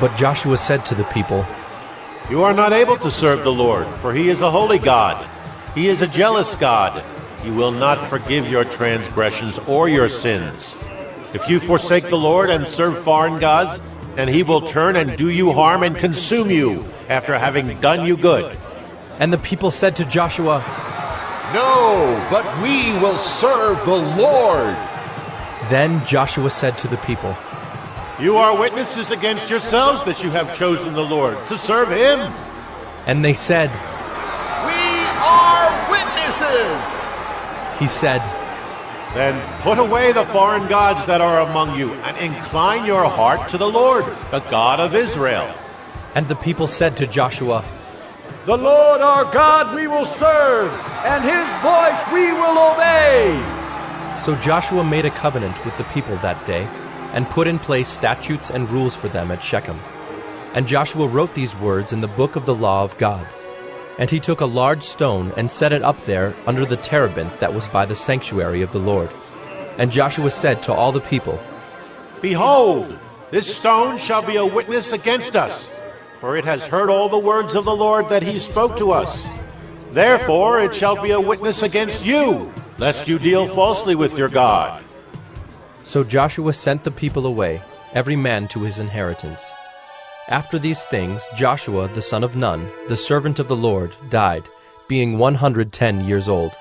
But Joshua said to the people, You are not able to serve the Lord, for he is a holy God. He is a jealous God. He will not forgive your transgressions or your sins. If you forsake the Lord and serve foreign gods, then he will turn and do you harm and consume you after having done you good. And the people said to Joshua, No, but we will serve the Lord. Then Joshua said to the people, You are witnesses against yourselves that you have chosen the Lord to serve him. And they said, We are witnesses. He said, Then put away the foreign gods that are among you, and incline your heart to the Lord, the God of Israel. And the people said to Joshua, The Lord our God we will serve, and his voice we will obey. So Joshua made a covenant with the people that day, and put in place statutes and rules for them at Shechem. And Joshua wrote these words in the book of the law of God. And he took a large stone and set it up there under the terebinth that was by the sanctuary of the Lord. And Joshua said to all the people, Behold, this stone shall be a witness against us, for it has heard all the words of the Lord that he spoke to us. Therefore it shall be a witness against you, lest you deal falsely with your God. So Joshua sent the people away, every man to his inheritance. After these things, Joshua the son of Nun, the servant of the Lord, died, being 110 years old.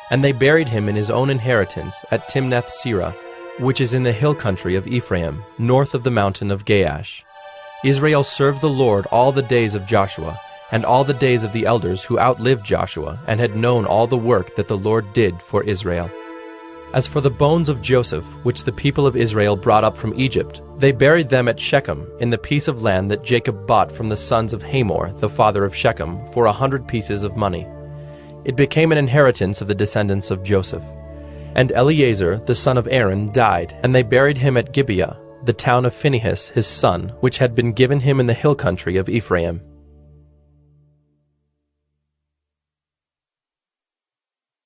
And they buried him in his own inheritance at Timnath-Serah, which is in the hill country of Ephraim, north of the mountain of Gaash. Israel served the Lord all the days of Joshua, and all the days of the elders who outlived Joshua, and had known all the work that the Lord did for Israel. As for the bones of Joseph, which the people of Israel brought up from Egypt, they buried them at Shechem, in the piece of land that Jacob bought from the sons of Hamor, the father of Shechem, for 100 pieces of money. It became an inheritance of the descendants of Joseph. And Eleazar, the son of Aaron, died, and they buried him at Gibeah, the town of Phinehas his son, which had been given him in the hill country of Ephraim.